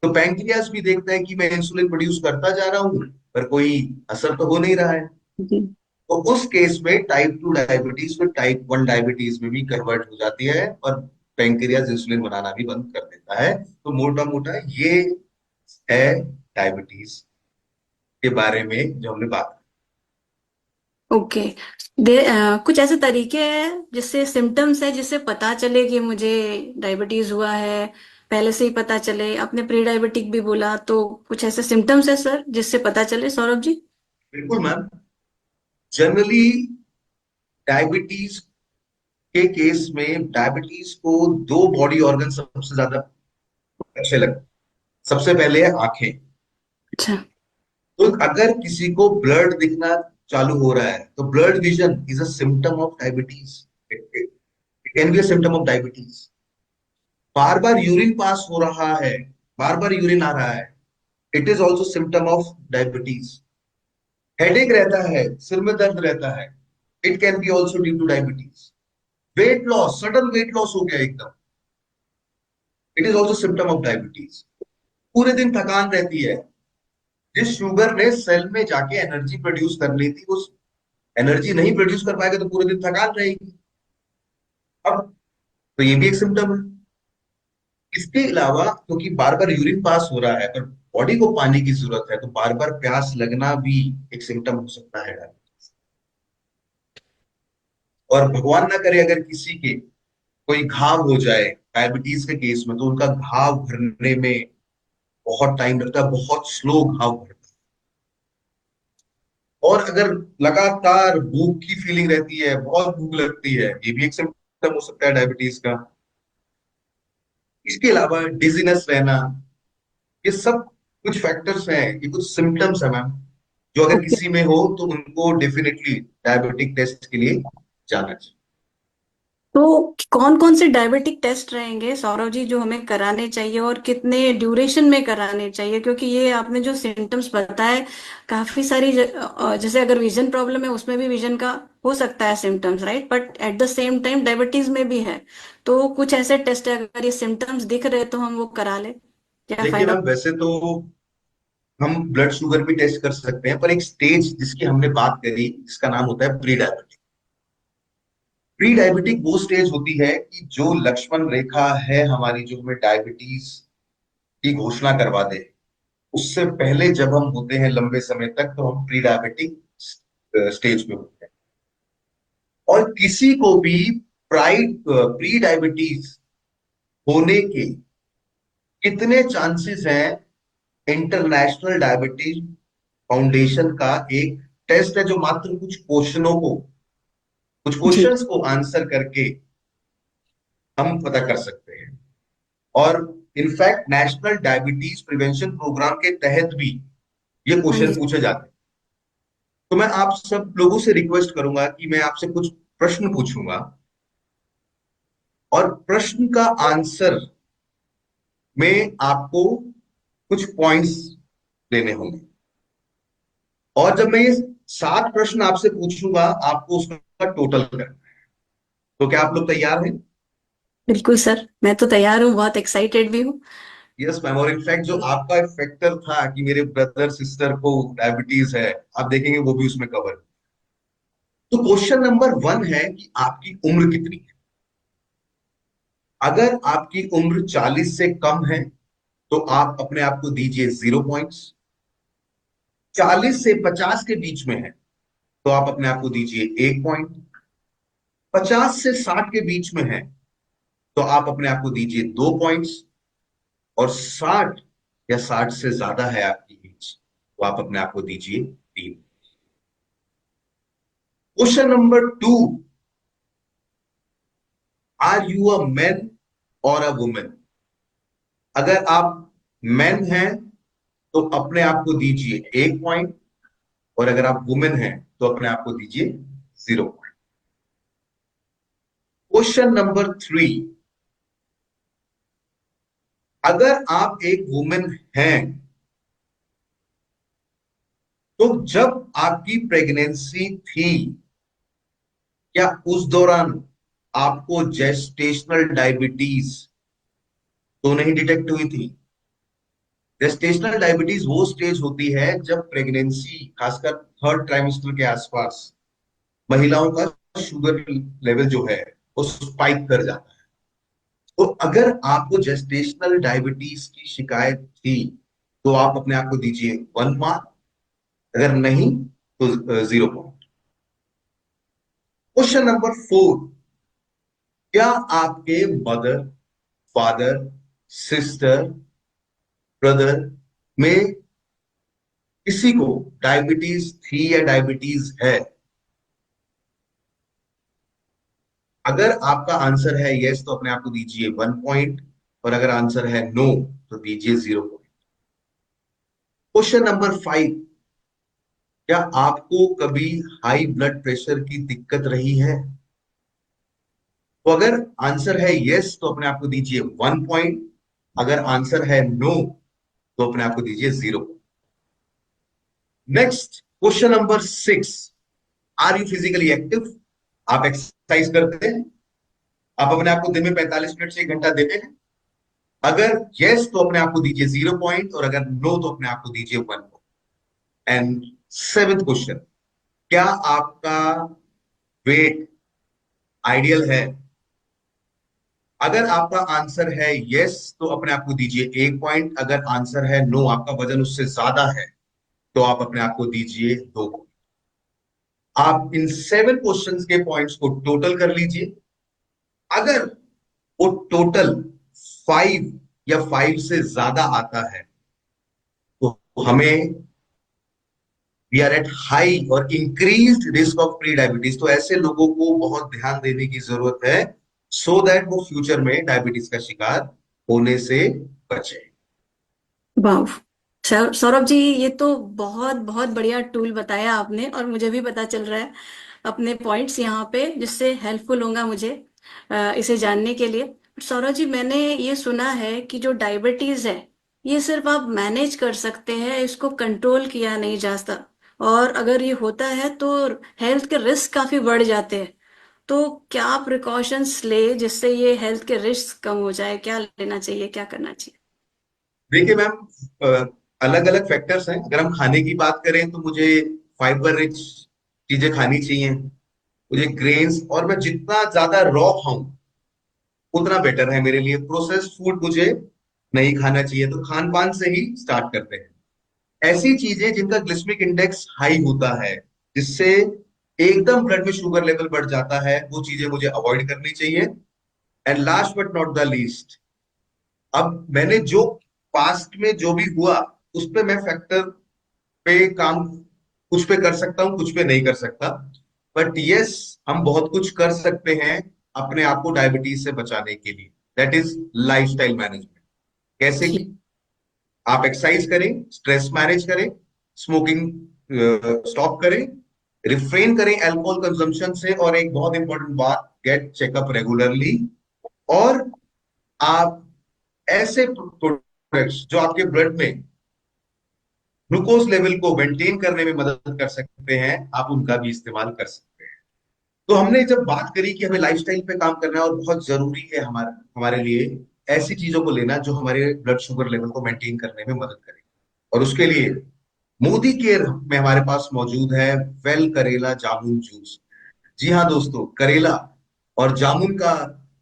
तो पैंक्रियास भी देखता है कि मैं इंसुलिन प्रोड्यूस करता जा रहा हूं पर कोई असर तो हो नहीं रहा है। जी। तो उस केस में टाइप 2 डायबिटीज फिर टाइप 1 डायबिटीज में भी कन्वर्ट हो जाती है और पैंक्रियास इंसुलिन बनाना भी बंद कर देता है। तो मोटा मोटा ये है डायबिटीज के बारे में जो हमने बात ओके। कुछ ऐसे तरीके हैं जिससे सिम्टम्स है जिससे पता चले कि मुझे डायबिटीज हुआ है, पहले से ही पता चले। आपने प्री डायबिटिक भी बोला, तो कुछ ऐसे सिम्टम्स है सर जिससे पता चले, सौरभ जी? बिल्कुल मैम। जनरली डायबिटीज के केस में डायबिटीज को दो बॉडी ऑर्गन सबसे ज्यादा अच्छे लगते। सबसे पहले है आंखें। अच्छा। तो अगर किसी को ब्लड दिखना चालू हो रहा है तो blood vision is a symptom of diabetes. It can be a symptom of diabetes. Bar bar urine pass हो रहा है, बार बार यूरिन आ रहा है, it is also symptom of diabetes. Headache रहता है, सिर में दर्द रहता है, it can be also due two diabetes. Weight loss, sudden weight loss हो गया एकदम, it is also symptom of diabetes. पूरे दिन थकान रहती है, जिस शुगर ने सेल में जाके एनर्जी प्रोड्यूस करनी थी वो एनर्जी नहीं प्रोड्यूस कर पाएगा तो पूरे दिन थकान रहेगी। अब तो ये भी एक सिम्टम है। इसके अलावा क्योंकि बार बार यूरिन पास हो रहा है पर बॉडी को पानी की जरूरत है तो बार बार प्यास लगना भी एक सिम्टम हो सकता है डायबिटीज। और भगवान ना करे अगर किसी के कोई घाव हो जाए डायबिटीज के केस में तो उनका घाव भरने में बहुत टाइम लगता है, बहुत स्लो घाव भरता है। और अगर लगातार भूख की फीलिंग रहती है, बहुत भूख लगती है, ये भी एक सिम्टम हो सकता है डायबिटीज का। इसके अलावा डिजीनेस रहना, ये सब कुछ फैक्टर्स हैं, ये कुछ सिम्टम्स है मैम, जो अगर ओके। किसी में हो तो उनको डेफिनेटली डायबिटिक टेस्ट के लिए जाना चाहिए। तो कौन कौन से डायबिटिक टेस्ट रहेंगे सौरभ जी जो हमें कराने चाहिए, और कितने ड्यूरेशन में कराने चाहिए? क्योंकि ये आपने जो सिम्टम्स बताए, काफी सारी जैसे अगर विजन प्रॉब्लम है उसमें भी विजन का हो सकता है symptoms, right? But at the same time diabetes में भी है। तो कुछ ऐसे टेस्ट है, अगर ये सिम्टम्स दिख रहे तो हम वो करा ले, क्या देखिए फायदा? मैम, वैसे तो हम ब्लड शुगर भी टेस्ट कर सकते हैं, पर एक स्टेज जिसकी हमने बात करी जिसका नाम होता है प्री डायबिटिक। प्री डायबिटिक वो स्टेज होती है कि जो लक्ष्मण रेखा है हमारी, जो हमें डायबिटीज की घोषणा करवा दे, उससे पहले जब हम होते हैं लंबे समय तक तो हम प्री डायबिटिक स्टेज में होते हैं। और किसी को भी प्री डायबिटीज होने के कितने चांसेस हैं, इंटरनेशनल डायबिटीज फाउंडेशन का एक टेस्ट है जो मात्र कुछ जी। क्वेश्चंस को आंसर करके हम पता कर सकते हैं। और in fact national diabetes prevention programme के तहत भी ये हाँ क्वेश्चन जी। पूछे जाते हैं। तो मैं आप सब लोगों से रिक्वेस्ट करूंगा कि मैं आपसे कुछ प्रश्न पूछूंगा और प्रश्न का आंसर में आपको कुछ पॉइंट्स देने होंगे। और जब मैं ये 7 प्रश्न आपसे पूछूंगा आपको उसका टोटल करना है। तो क्या आप लोग तैयार हैं? बिल्कुल सर, मैं तो तैयार हूँ, बहुत एक्साइटेड भी हूँ। Yes ma'am. और इनफैक्ट जो आपका फैक्टर था कि मेरे ब्रदर सिस्टर को डायबिटीज है, आप देखेंगे वो भी उसमें कवर। तो क्वेश्चन नंबर 1 है कि आपकी उम्र कितनी है। अगर आपकी उम्र 40 से कम है तो आप अपने आप को दीजिए 0 पॉइंट्स। 40 से 50 के बीच में है तो आप अपने आप को दीजिए 1 पॉइंट। 50 से 60 के बीच में है तो आप अपने आप को दीजिए 2 पॉइंट्स। और 60 या 60 से ज्यादा है आपकी एज तो आप अपने आप को दीजिए 3। Question number 2, are you a man और अ वुमेन? अगर आप मैन हैं तो अपने आप को दीजिए 1 पॉइंट, और अगर आप वुमेन हैं तो अपने आप को दीजिए 0 पॉइंट। क्वेश्चन नंबर 3, अगर आप एक वुमेन हैं तो जब आपकी प्रेगनेंसी थी, क्या उस दौरान आपको जेस्टेशनल डायबिटीज तो नहीं डिटेक्ट हुई थी? जेस्टेशनल डायबिटीज वो स्टेज होती है जब प्रेगनेंसी, खासकर 3rd ट्राइमेस्टर के आसपास, महिलाओं का शुगर लेवल जो है वो स्पाइक कर जाता है। तो अगर आपको जेस्टेशनल डायबिटीज की शिकायत थी तो आप अपने आप को दीजिए 1 मार्क, अगर नहीं तो 0 पॉइंट। क्वेश्चन नंबर 4, क्या आपके मदर, फादर, सिस्टर, ब्रदर में किसी को डायबिटीज थी या डायबिटीज है? अगर आपका आंसर है यस तो अपने आप को दीजिए 1 पॉइंट, और अगर आंसर है नो तो दीजिए 0 पॉइंट। क्वेश्चन नंबर 5, क्या आपको कभी हाई ब्लड प्रेशर की दिक्कत रही है? तो अगर आंसर है यस तो अपने आप को दीजिए 1 पॉइंट, अगर आंसर है नो तो अपने आप को दीजिए 0। Next, question number 6, are you physically active? आप एक्सरसाइज करते हैं? आप अपने आप को दिन में 45 मिनट से 1 घंटा देते हैं? अगर यस तो अपने आप को दीजिए 0 पॉइंट, और अगर नो तो अपने आप को दीजिए 1 पॉइंट। एंड 7th क्वेश्चन, क्या आपका वेट आइडियल है? अगर आपका आंसर है यस तो अपने आप को दीजिए 1 पॉइंट, अगर आंसर है नो, आपका वजन उससे ज्यादा है, तो आप अपने आप को दीजिए 2 पॉइंट। आप इन 7 क्वेश्चंस के पॉइंट्स को टोटल कर लीजिए। अगर वो टोटल 5 या 5 से ज्यादा आता है तो हमें, वी आर एट हाई और increased risk of pre diabetes. तो ऐसे लोगों को बहुत ध्यान देने की जरूरत है, सो दैट वो फ्यूचर में डायबिटीज का शिकार होने से बचे। वाह सौरभ जी, ये तो बहुत बहुत बढ़िया टूल बताया आपने, और मुझे भी पता चल रहा है अपने पॉइंट्स यहाँ पे, जिससे हेल्पफुल होगा मुझे इसे जानने के लिए। सौरभ जी, मैंने ये सुना है कि जो डायबिटीज है ये सिर्फ आप मैनेज कर सकते हैं, इसको कंट्रोल किया नहीं जा सकता, और अगर ये होता है तो हेल्थ के रिस्क काफी बढ़ जाते हैं। तो क्या प्रिकॉशंस ले जिससे ये हेल्थ के रिस्क कम हो जाए? क्या लेना चाहिए, क्या करना चाहिए? देखिए मैम, अलग अलग फैक्टर्स हैं। अगर हम खाने की बात करें तो मुझे फाइबर रिच चीजें खानी चाहिए, मुझे ग्रेन्स, और मैं जितना ज्यादा रॉ खाऊं उतना बेटर है मेरे लिए। प्रोसेस्ड फूड मुझे नहीं खाना चाहिए। तो खान पान से ही स्टार्ट करते हैं। ऐसी चीजें जिनका ग्लिसेमिक इंडेक्स हाई होता है, जिससे एकदम ब्लड में शुगर लेवल बढ़ जाता है, वो चीजें मुझे अवॉइड करनी चाहिए। And last but not the least, अब मैंने जो पास्ट में जो भी हुआ उस पे मैं फैक्टर पे काम, कुछ पे कर सकता हूँ, कुछ पे नहीं कर सकता। बट यस, हम बहुत कुछ कर सकते हैं अपने आप को डायबिटीज से बचाने के लिए। That is lifestyle management. कैसे जी। कि आप एक्सरसाइज करें, स्ट्रेस मैनेज करें, स्मोकिंग स्टॉप करें, रिफ्रेन करें अल्कोहल कंजम्पशन से, और एक बहुत इंपॉर्टेंट बात, गेट चेकअप रेगुलरली। और आप ऐसे प्रोडक्ट्स जो आपके ब्लड में ग्लूकोज लेवल को मेंटेन करने में मदद कर सकते हैं, आप उनका भी इस्तेमाल कर सकते हैं। तो हमने जब बात करी कि हमें लाइफस्टाइल पे काम करना है और बहुत जरूरी है हमारे लिए ऐसी चीजों को लेना जो हमारे ब्लड शुगर लेवल को मेंटेन करने में मदद करे, और उसके लिए मोदी केयर में हमारे पास मौजूद है वेल करेला जामुन जूस। जी हाँ दोस्तों, करेला और जामुन का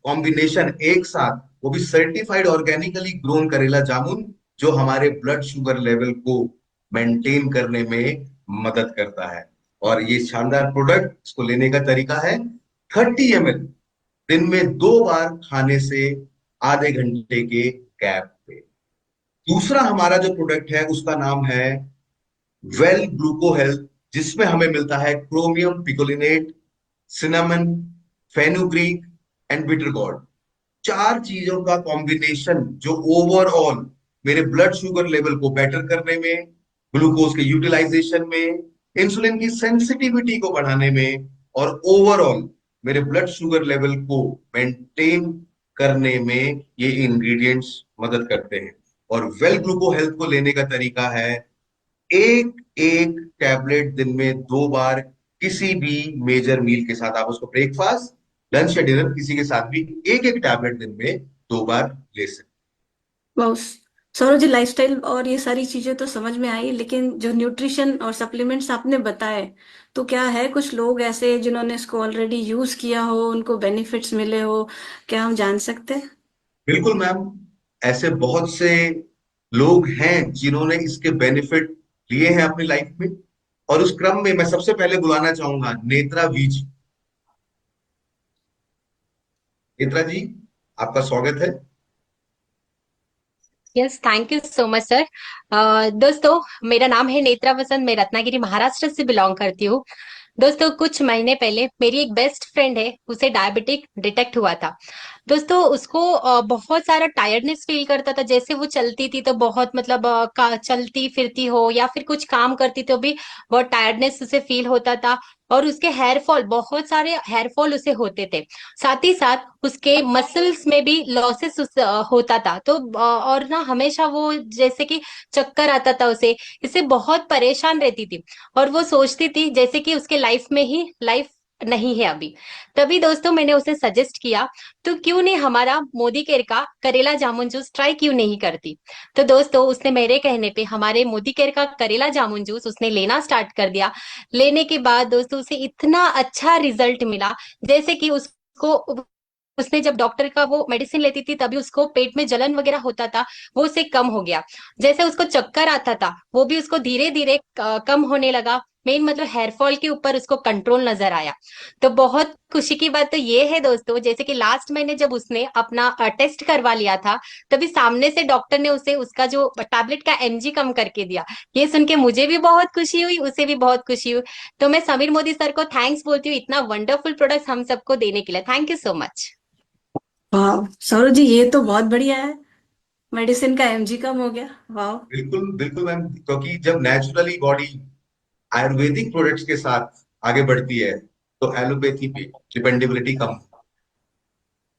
कॉम्बिनेशन एक साथ, वो भी सर्टिफाइड ऑर्गेनिकली ग्रोन करेला जामुन, जो हमारे ब्लड शुगर लेवल को मेंटेन करने में मदद करता है। और ये शानदार प्रोडक्ट, इसको लेने का तरीका है 30 ml दिन में 2 बार खाने से आधे घंटे के गैप पे। दूसरा हमारा जो प्रोडक्ट है उसका नाम है वेल ग्लूको हेल्थ, जिसमें हमें मिलता है chromium picolinate, cinnamon, fenugreek and bitter gourd. चार चीजों का कॉम्बिनेशन जो ओवरऑल मेरे ब्लड शुगर लेवल को बेटर करने में, ग्लूकोज के यूटिलाइजेशन में, इंसुलिन की सेंसिटिविटी को बढ़ाने में और ओवरऑल मेरे ब्लड शुगर लेवल को मेंटेन करने में ये इंग्रेडिएंट्स मदद करते हैं। और वेल ग्लूको हेल्थ को लेने का तरीका है एक एक टैबलेट दिन में 2 बार, किसी भी मेजर मील के साथ। आप उसको ब्रेकफास्ट, लंच या डिनर किसी के साथ भी एक एक टैबलेट दिन में 2 बार ले सकते। वाह। सौरभ जी, लाइफस्टाइल और ये सारी चीजें तो समझ में आई, लेकिन जो न्यूट्रिशन और सप्लीमेंट्स आपने बताए, तो क्या है कुछ लोग ऐसे जिन्होंने इसको ऑलरेडी यूज किया हो, उनको बेनिफिट्स मिले हो, क्या हम जान सकते हैं? बिल्कुल मैम, ऐसे बहुत से लोग हैं जिन्होंने इसके बेनिफिट लिए हैं अपनी लाइफ में। और उस क्रम में मैं सबसे पहले बुलाना चाहूंगा नेत्रा वी जी। नेत्रा जी, आपका स्वागत है। Yes, thank you so much sir. दोस्तों, मेरा नाम है नेत्रा वसंत, मैं रत्नागिरी महाराष्ट्र से बिलोंग करती हूँ। दोस्तों, कुछ महीने पहले मेरी एक बेस्ट फ्रेंड है, उसे डायबिटिक डिटेक्ट हुआ था। दोस्तों, उसको बहुत सारा टायर्डनेस फील करता था। जैसे वो चलती थी तो बहुत मतलब चलती फिरती हो या फिर कुछ काम करती तो भी बहुत टायर्डनेस उसे फील होता था। और उसके हेयर फॉल, बहुत सारे हेयर फॉल उसे होते थे। साथ ही साथ उसके मसल्स में भी लॉसेस होता था। तो और ना हमेशा वो जैसे कि चक्कर आता था उसे, इससे बहुत परेशान रहती थी। और वो सोचती थी जैसे कि उसके लाइफ में ही लाइफ नहीं है अभी। तभी दोस्तों मैंने उसे सजेस्ट किया, तो क्यों नहीं हमारा मोदी केयर का करेला जामुन जूस ट्राई क्यों नहीं करती। तो दोस्तों उसने मेरे कहने पे हमारे मोदी केयर का करेला जामुन जूस उसने लेना स्टार्ट कर दिया। लेने के बाद दोस्तों उसे इतना अच्छा रिजल्ट मिला, जैसे कि उसको, उसने जब डॉक्टर का वो मेडिसिन लेती थी तभी उसको पेट में जलन वगैरह होता था, वो उससे कम हो गया। जैसे उसको चक्कर आता था वो भी उसको धीरे धीरे कम होने लगा। मेन मतलब हेयर फॉल के ऊपर उसको कंट्रोल नजर आया। तो बहुत खुशी की बात तो ये है दोस्तों, जैसे कि लास्ट महीने जब उसने अपना टेस्ट करवा लिया था, तभी सामने से डॉक्टर ने उसे उसका जो टैबलेट का एमजी कम करके दिया। ये सुन के मुझे भी बहुत खुशी हुई, उसे भी बहुत खुशी हुई। तो मैं समीर मोदी सर को थैंक्स बोलती हूँ इतना वंडरफुल प्रोडक्ट हम सबको देने के लिए। Thank you so much. वाह सौरभ जी, ये तो बहुत बढ़िया है, मेडिसिन का एमजी कम हो गया। वाह। बिल्कुल बिल्कुल मैम, क्योंकि जब नेचुरली बॉडी आयुर्वेदिक प्रोडक्ट्स के साथ आगे बढ़ती है तो एलोपैथी पे डिपेंडेबिलिटी कम।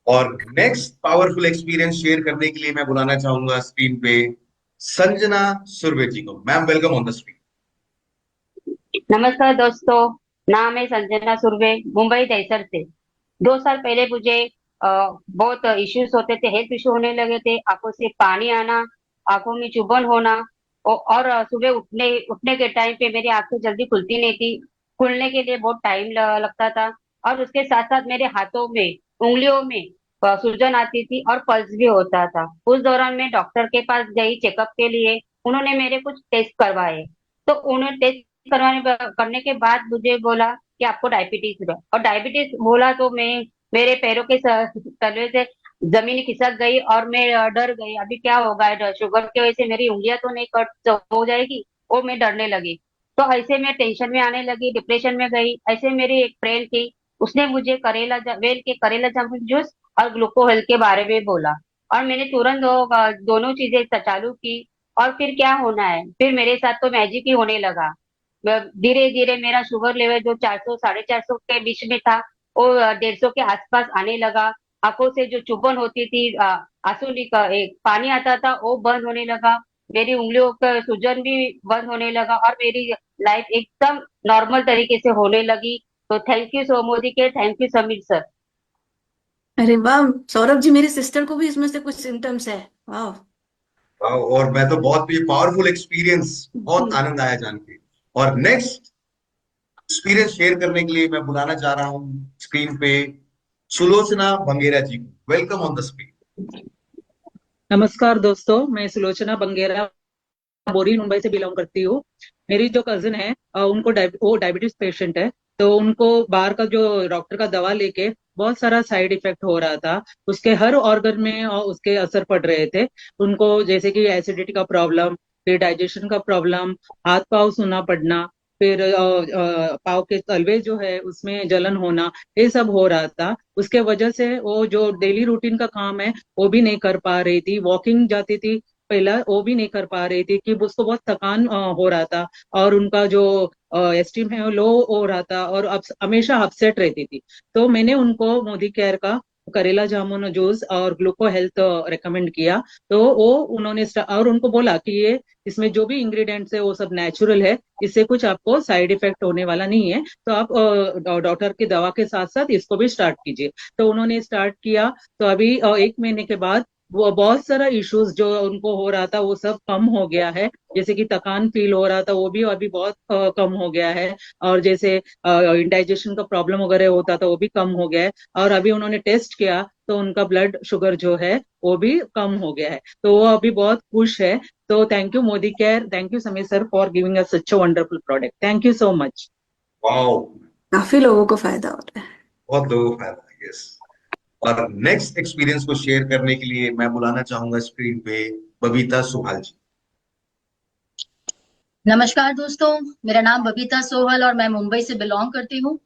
और नेक्स्ट पावरफुल एक्सपीरियंस शेयर करने के लिए मैं बुलाना चाहूंगा स्क्रीन पे संजना सुरवे जी को। Ma'am, welcome on the screen. नमस्कार दोस्तों, नाम है संजना सुरवे, मुंबई दहसर से। 2 साल पहले मुझे बहुत इश्यूज होते थे, हेल्थ इश्यू होने लगे थे। आंखों से पानी आना, आंखों में चुभन होना, और सुबह उठने उठने के टाइम पे मेरी आंखें जल्दी खुलती नहीं थी। खुलने के लिए बहुत टाइम लगता था। और उसके साथ साथ मेरे हाथों में, उंगलियों में सूजन आती थी और पल्स भी होता था। उस दौरान मैं डॉक्टर के पास गई चेकअप के लिए। उन्होंने मेरे कुछ टेस्ट करवाए। तो उन्होंने टेस्ट करने के बाद मुझे बोला कि आपको डायबिटीज है। और डायबिटीज बोला तो मैं, मेरे पैरों के तलवे से जमीन खिसक गई और मैं डर गई, अभी क्या होगा, शुगर की वजह से मेरी उंगलियां तो नहीं कट हो जाएगी। वो मैं डरने लगी। तो ऐसे मैं टेंशन में आने लगी, डिप्रेशन में गई। ऐसे मेरी एक फ्रेंड थी, उसने मुझे वेल के करेला जामुन जूस और ग्लूको हेल्थ के बारे में बोला। और मैंने तुरंत दोनों चीजें चालू की। और फिर क्या होना है, फिर मेरे साथ तो मैजिक ही होने लगा। धीरे धीरे मेरा शुगर लेवल जो 400 450 के बीच में था, वो 150 के आसपास आने लगा। आंखों से जो चुभन होती थी, एक पानी आता था, वो बंद होने लगा। मेरी उंगलियों का सूजन भी बंद होने लगा और मेरी लाइफ एकदम नॉर्मल तरीके से होने लगी। तो थैंक यू सो मोदी के, थैंक यू समीर सर। अरे वाह सौरभ जी, मेरी सिस्टर को भी इसमें से कुछ सिम्टम्स है। वाह। और मैं तो बहुत, ये पावरफुल एक्सपीरियंस, बहुत जी। आनंद आया जान के। और नेक्स्ट एक्सपीरियंस शेयर करने के लिए मैं बुलाना चाह रहा हूँ स्क्रीन पे सुलोचना बंगेरा जी को। Welcome on the screen. नमस्कार दोस्तों, मैं सुलोचना बंगेरा बोरी मुंबई से बिलोंग करती हूँ। मेरी जो कजिन है, वो डायबिटीज पेशेंट है। तो उनको बाहर का जो डॉक्टर का दवा लेके बहुत सारा साइड इफेक्ट हो रहा था। उसके हर ऑर्गन में उसके असर पड़ रहे थे। उनको जैसे कि एसिडिटी का प्रॉब्लम, फिर डाइजेशन का प्रॉब्लम, हाथ पाँव सूना पड़ना, फिर पाँव के तलवे जो है उसमें जलन होना, ये सब हो रहा था। उसके वजह से वो जो डेली रूटीन का काम है वो भी नहीं कर पा रही थी। वॉकिंग जाती थी पहला, वो भी नहीं कर पा रही थी कि उसको बहुत थकान हो रहा था, और उनका जो एस्टीम है वो लो हो रहा था, और हमेशा अपसेट रहती थी। तो मैंने उनको मोदी केयर का करेला जामुन जूस और ग्लूको हेल्थ रेकमेंड किया। तो वो उन्होंने और उनको बोला कि ये इसमें जो भी इंग्रेडिएंट्स है वो सब नेचुरल है, इससे कुछ आपको साइड इफेक्ट होने वाला नहीं है, तो आप डॉक्टर की दवा के साथ साथ इसको भी स्टार्ट कीजिए। तो उन्होंने स्टार्ट किया। तो अभी 1 महीने के बाद वो बहुत सारा इश्यूज जो उनको हो रहा था वो सब कम हो गया है। जैसे कि थकान फील हो रहा था वो भी अभी बहुत कम हो गया है, और जैसे इंडाइजेशन का प्रॉब्लम वगैरह होता था वो भी कम हो गया है। और अभी उन्होंने टेस्ट किया तो उनका ब्लड शुगर जो है वो भी कम हो गया है, तो वो अभी बहुत खुश है। तो thank you Modi care, thank you Sameer sir for giving us such a wonderful product, thank you so much. Wow, काफी लोगों को फायदा हो रहा है। बहुत लोगों को फायदा है, यस। और नेक्स्ट एक्सपीरियंस को शेयर करने के लिए मैं बुलाना चाहूंगा स्क्रीन पे बबीता सुहाल जी। नमस्कार दोस्तों, मेरा नाम बबीता सोहल और मैं मुंबई से बिलोंग करती हूँ।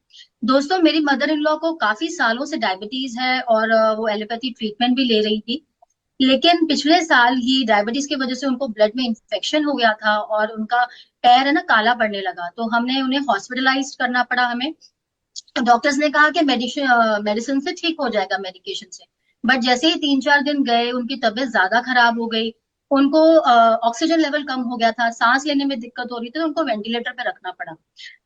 दोस्तों, मेरी मदर इन लॉ को काफी सालों से डायबिटीज है और वो एलोपैथी ट्रीटमेंट भी ले रही थी। लेकिन पिछले साल ही डायबिटीज की वजह से उनको ब्लड में इंफेक्शन हो गया था और उनका पैर है ना काला पड़ने लगा, तो हमने उन्हें हॉस्पिटलाइज करना पड़ा हमें। डॉक्टर्स ने कहा कि मेडिसिन से ठीक हो जाएगा, मेडिकेशन से। बट जैसे ही 3-4 दिन गए उनकी तबीयत ज्यादा खराब हो गई। उनको ऑक्सीजन लेवल कम हो गया था, सांस लेने में दिक्कत हो रही थी, तो उनको वेंटिलेटर पे रखना पड़ा।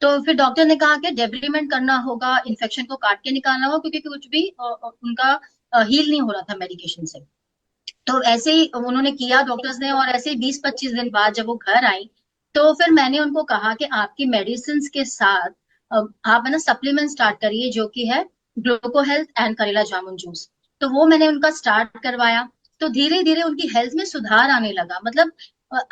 तो फिर डॉक्टर ने कहा कि डेब्रीमेंट करना होगा, इन्फेक्शन को काट के निकालना होगा, क्योंकि कुछ भी उनका हील नहीं हो रहा था मेडिकेशन से। तो ऐसे ही उन्होंने किया डॉक्टर्स ने, और ऐसे ही 20-25 दिन बाद जब वो घर आई तो फिर मैंने उनको कहा कि आपकी मेडिसिन के साथ आप है ना सप्लीमेंट स्टार्ट करिए, जो कि है ग्लूको हेल्थ एंड करेला जामुन जूस। तो वो मैंने उनका स्टार्ट करवाया। तो धीरे धीरे उनकी हेल्थ में सुधार आने लगा। मतलब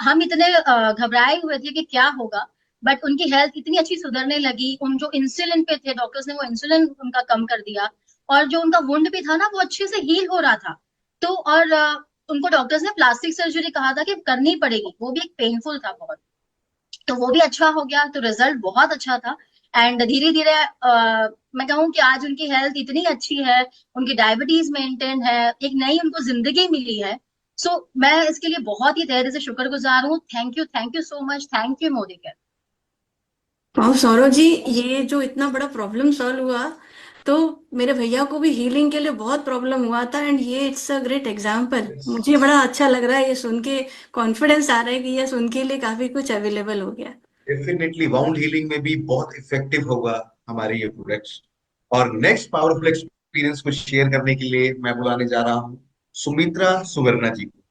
हम इतने घबराए हुए थे कि क्या होगा, बट उनकी हेल्थ इतनी अच्छी सुधरने लगी। उन जो इंसुलिन पे थे, डॉक्टर्स ने वो इंसुलिन उनका कम कर दिया, और जो उनका वुंड भी था ना वो अच्छे से हील हो रहा था। तो और उनको डॉक्टर्स ने प्लास्टिक सर्जरी कहा था कि करनी पड़ेगी, वो भी एक पेनफुल था बहुत। तो वो भी अच्छा हो गया, तो रिजल्ट बहुत अच्छा था। एंड धीरे धीरे मैं कहूँ कि आज उनकी हेल्थ इतनी अच्छी है, उनकी डायबिटीज मेंटेन है, एक नई उनको जिंदगी मिली है। सो मैं इसके लिए बहुत ही तहे से शुक्रगुजार हूँ। Thank you so much, thank you Modi care. वाह सौरभ जी, ये जो इतना बड़ा प्रॉब्लम सॉल्व हुआ, तो मेरे भैया को भी हीलिंग के लिए बहुत प्रॉब्लम हुआ था, एंड ये इट्स अ ग्रेट एग्जाम्पल। मुझे बड़ा अच्छा लग रहा है ये सुन के, कॉन्फिडेंस आ रहा है कि ये सुन के लिए काफी कुछ अवेलेबल हो गया। डेफिनेटली वाउंड हीलिंग में भी बहुत इफेक्टिव होगा हमारे ये प्रोडक्ट्स। और नेक्स्ट पावरफुल एक्सपीरियंस को शेयर करने के लिए मैं बुलाने जा रहा हूँ सुमित्रा सुवर्णा जी को।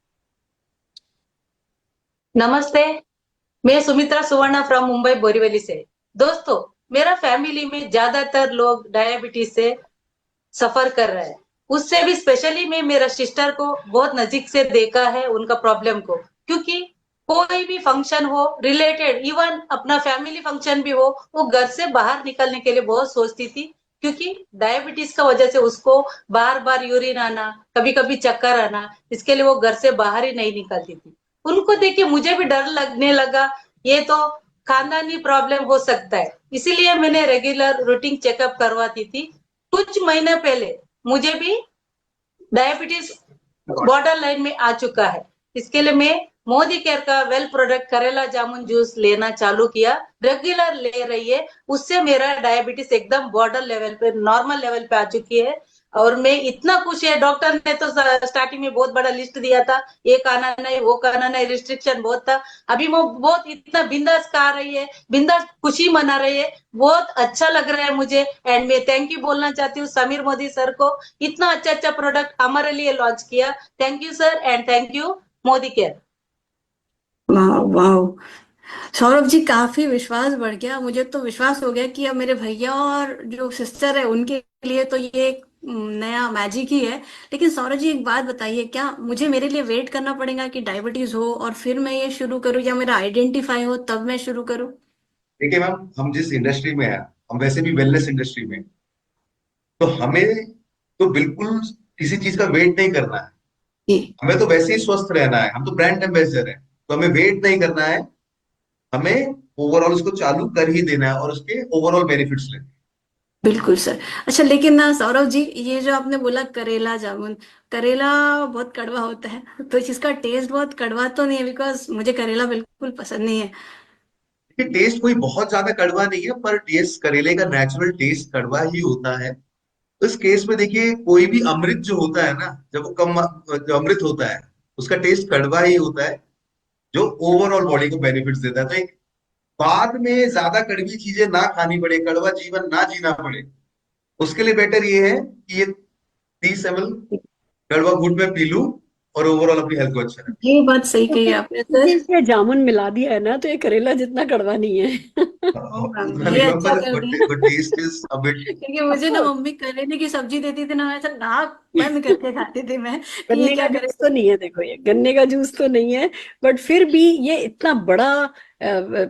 नमस्ते, मैं सुमित्रा सुवर्णा फ्रॉम मुंबई बोरीवली से। दोस्तों, मेरा फैमिली में ज्यादातर लोग डायबिटीज से सफर कर रहे हैं। उससे भी स्पेशली मैं मेरा सिस्टर को बहुत नजीक से देखा है, उनका प्रॉब्लम को। क्योंकि कोई भी फंक्शन हो रिलेटेड, इवन अपना फैमिली फंक्शन भी हो, वो घर से बाहर निकलने के लिए बहुत सोचती थी, क्योंकि डायबिटीज का वजह से उसको बार बार यूरिन आना, कभी कभी चक्कर आना, इसके लिए वो घर से बाहर ही नहीं निकलती थी। उनको देख के मुझे भी डर लगने लगा, ये तो खानदानी प्रॉब्लम हो सकता है। इसीलिए मैंने रेगुलर रूटीन चेकअप करवाती थी। कुछ महीने पहले मुझे भी डायबिटीज बॉर्डर लाइन में आ चुका है। इसके लिए मैं मोदी केयर का वेल प्रोडक्ट करेला जामुन जूस लेना चालू किया, रेगुलर ले रही है। उससे मेरा डायबिटीज एकदम बॉर्डर लेवल पे, नॉर्मल लेवल पे आ चुकी है, और मैं इतना खुश है। डॉक्टर ने तो स्टार्टिंग में बहुत बड़ा लिस्ट दिया था, ये खाना नहीं, वो खाना नहीं, रिस्ट्रिक्शन बहुत था। अभी वो बहुत इतना बिंदास खा रही है, बिंदास खुशी मना रही है, बहुत अच्छा लग रहा है मुझे। एंड मैं थैंक यू बोलना चाहती हूँ समीर मोदी सर को, इतना अच्छा अच्छा प्रोडक्ट हमारे लिए लॉन्च किया। Thank you sir, and thank you Modi care. वाह वाह सौरभ जी, काफी विश्वास बढ़ गया। मुझे तो विश्वास हो गया कि अब मेरे भैया और जो सिस्टर है उनके लिए तो ये एक नया मैजिक ही है। लेकिन सौरभ जी, एक बात बताइए, क्या मुझे मेरे लिए वेट करना पड़ेगा कि डायबिटीज हो और फिर मैं ये शुरू करूं, या मेरा आइडेंटिफाई हो तब मैं शुरू करूं? देखिए मैम, हम जिस इंडस्ट्री में हैं, हम वैसे भी वेलनेस इंडस्ट्री में, तो हमें तो बिल्कुल किसी चीज का वेट नहीं करना है। जी। हमें तो वैसे ही स्वस्थ रहना है, हम तो ब्रांड एम्बेसडर हैं। तो हमें वेट नहीं करना है, हमें ओवरऑल उसको चालू कर ही देना है और उसके ओवरऑल बेनिफिट्स लेने हैं। बिल्कुल सर। अच्छा, लेकिन ना सौरभ जी, ये जो आपने बोला करेला जामुन, करेला बहुत कड़वा होता है, तो इसका टेस्ट बहुत कड़वा तो नहीं है? बिकॉज मुझे करेला बिल्कुल पसंद नहीं है। देखिए, टेस्ट कोई बहुत ज्यादा कड़वा नहीं है, पर टेस्ट करेले का नेचुरल टेस्ट कड़वा ही होता है। तो इस केस में देखिए, कोई भी अमृत जो होता है ना, जब वो कम जो अमृत होता है उसका टेस्ट कड़वा ही होता है, जो ओवरऑल बॉडी को बेनिफिट्स देता है। तो एक बाद में ज्यादा कड़वी चीजें ना खानी पड़े, कड़वा जीवन ना जीना पड़े, उसके लिए बेटर ये है कि ये 30 ml कड़वा घूंट में पी लूं और ओवरऑल अपनी हेल्थ को अच्छा रखें। ये बात सही कही आपने सर। इसमें जामुन मिला दिया है ना, तो ये करेला जितना कड़वा नहीं है। उतना ये नहीं अच्छा पर कर दिया। Taste is a bit. क्योंकि मुझे ना मम्मी करेले की सब्जी देती थी ना, मैं ऐसा नाक बंद करके खाती थी मैं कि ये गन्ने का क्या जूस तो करेला। नहीं है, देखो ये गन्ने का जूस तो नहीं है, बट फिर भी ये इतना बड़ा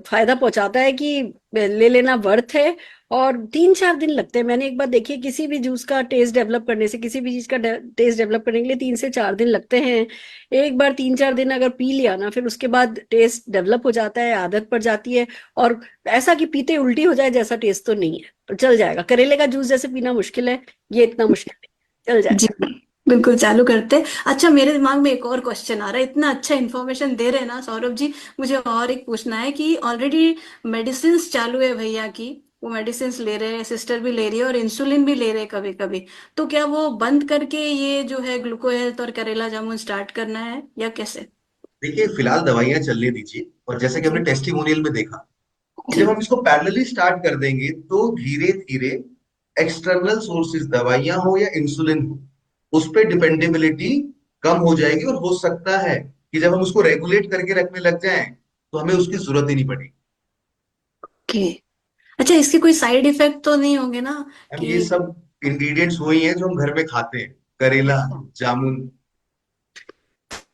फायदा पहुंचाता है कि ले लेना वर्थ है। और 3-4 दिन लगते हैं, मैंने एक बार देखी है, किसी भी जूस का टेस्ट डेवलप करने से, किसी भी चीज का टेस्ट डेवलप करने के लिए 3 से 4 दिन लगते हैं। एक बार 3-4 दिन अगर पी लिया ना, फिर उसके बाद टेस्ट डेवलप हो जाता है, आदत पड़ जाती है। और ऐसा कि पीते उल्टी हो जाए जैसा टेस्ट तो नहीं है, तो चल जाएगा। करेले का जूस जैसे पीना मुश्किल है, ये इतना मुश्किल नहीं, चल जी, जाएगा। बिल्कुल चालू करते। अच्छा, मेरे दिमाग में एक और क्वेश्चन आ रहा है, इतना अच्छा इन्फॉर्मेशन दे रहे हैं ना सौरभ जी। मुझे और एक पूछना है कि ऑलरेडी मेडिसिन चालू है भैया की, वो मेडिसिन ले रहे हैं, सिस्टर भी ले रही है और इंसुलिन भी ले रहे हैं कभी कभी। तो क्या वो बंद करके ये जो है ग्लूको हेल्थ और करेला जामुन स्टार्ट करना है या कैसे? देखिए, फिलहाल दवाइयां चलने दीजिए, और जैसे कि हमने जी। टेस्टिमोनियल में देखा कि जी। जब हम इसको पैरेलली स्टार्ट कर देंगे तो धीरे धीरे एक्सटर्नल सोर्सेज, दवाइयां हो या इंसुलिन हो, उस पर डिपेंडेबिलिटी कम हो जाएगी। और हो सकता है कि जब हम उसको रेगुलेट करके रखने लग जाएं तो हमें उसकी जरूरत ही नहीं पड़ेगी। ओके। अच्छा, इसके कोई साइड इफेक्ट तो नहीं होंगे ना? हम कि ये सब इंग्रेडिएंट्स वही हैं जो हम घर में खाते हैं, करेला, अच्छा, जामुन,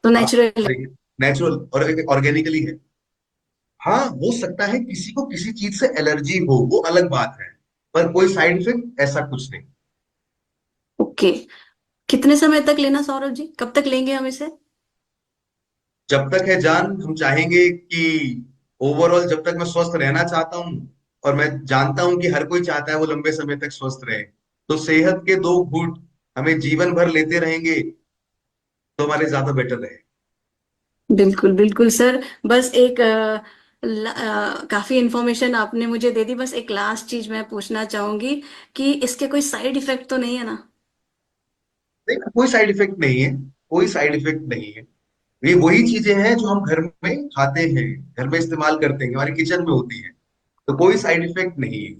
तो नेचुरल है। नेचुरल और ऑर्गेनिकली है। हाँ, हो सकता है किसी को किसी चीज से एलर्जी हो, वो अलग बात है, पर कोई साइड इफेक्ट ऐसा कुछ नहीं। ओके। कितने समय तक लेना सौरभ जी, कब तक लेंगे हम इसे? जब तक है जान, हम चाहेंगे कि ओवरऑल जब तक मैं स्वस्थ रहना चाहता हूँ, और मैं जानता हूं कि हर कोई चाहता है वो लंबे समय तक स्वस्थ रहे, तो सेहत के 2 घूंट हमें जीवन भर लेते रहेंगे तो हमारे ज्यादा बेटर रहे। बिल्कुल बिल्कुल सर। बस एक काफी इंफॉर्मेशन आपने मुझे दे दी। बस एक लास्ट चीज मैं पूछना चाहूंगी कि इसके कोई साइड इफेक्ट तो नहीं है ना? नहीं, कोई साइड इफेक्ट नहीं है, कोई साइड इफेक्ट नहीं है। ये वही चीजें हैं जो हम घर में खाते हैं, घर में इस्तेमाल करते हैं, हमारे किचन में होती है, तो कोई साइड इफेक्ट नहीं है।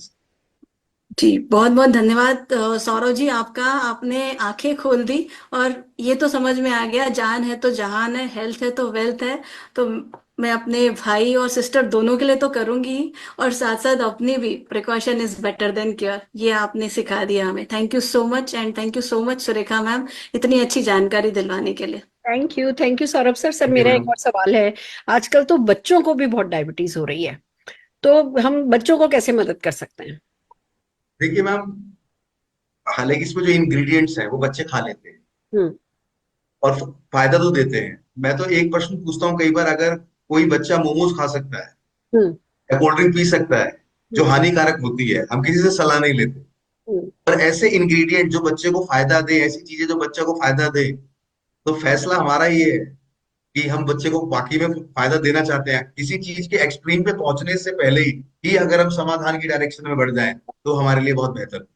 जी, बहुत बहुत धन्यवाद सौरभ जी आपका। आपने आंखें खोल दी और ये तो समझ में आ गया, जान है तो जहान है, हेल्थ है तो वेल्थ है। तो मैं अपने भाई और सिस्टर दोनों के लिए तो करूंगी ही, और साथ साथ अपनी भी। Precaution is better than cure, ये आपने सिखा दिया हमें। Thank you so much, and thank you so much Surekha ma'am, इतनी अच्छी जानकारी दिलवाने के लिए। Thank you Saurabh sir. Sir thank you मेरा एक मैडम। और सवाल है। आजकल तो बच्चों को भी बहुत डायबिटीज हो रही है, तो हम बच्चों को कैसे मदद कर सकते हैं? देखिए मैम, हालांकि इसमें जो इंग्रेडिएंट्स हैं वो बच्चे खा लेते हैं हम्म। और फायदा तो देते हैं। मैं तो एक प्रश्न पूछता हूँ कई बार, अगर कोई बच्चा मोमोज खा सकता है हम्म। या कोल्ड ड्रिंक पी सकता है जो हम्म। हानिकारक होती है, हम किसी से सलाह नहीं लेते, हम्म। पर ऐसे इंग्रेडिएंट जो बच्चे को फायदा दे, ऐसी चीजें जो बच्चे को फायदा दे, तो फैसला हमारा ये है कि हम बच्चे को बाकी में फायदा देना चाहते हैं। किसी चीज के एक्सट्रीम पे पहुंचने से पहले ही अगर हम समाधान की डायरेक्शन में बढ़ जाएं तो हमारे लिए बहुत बेहतर।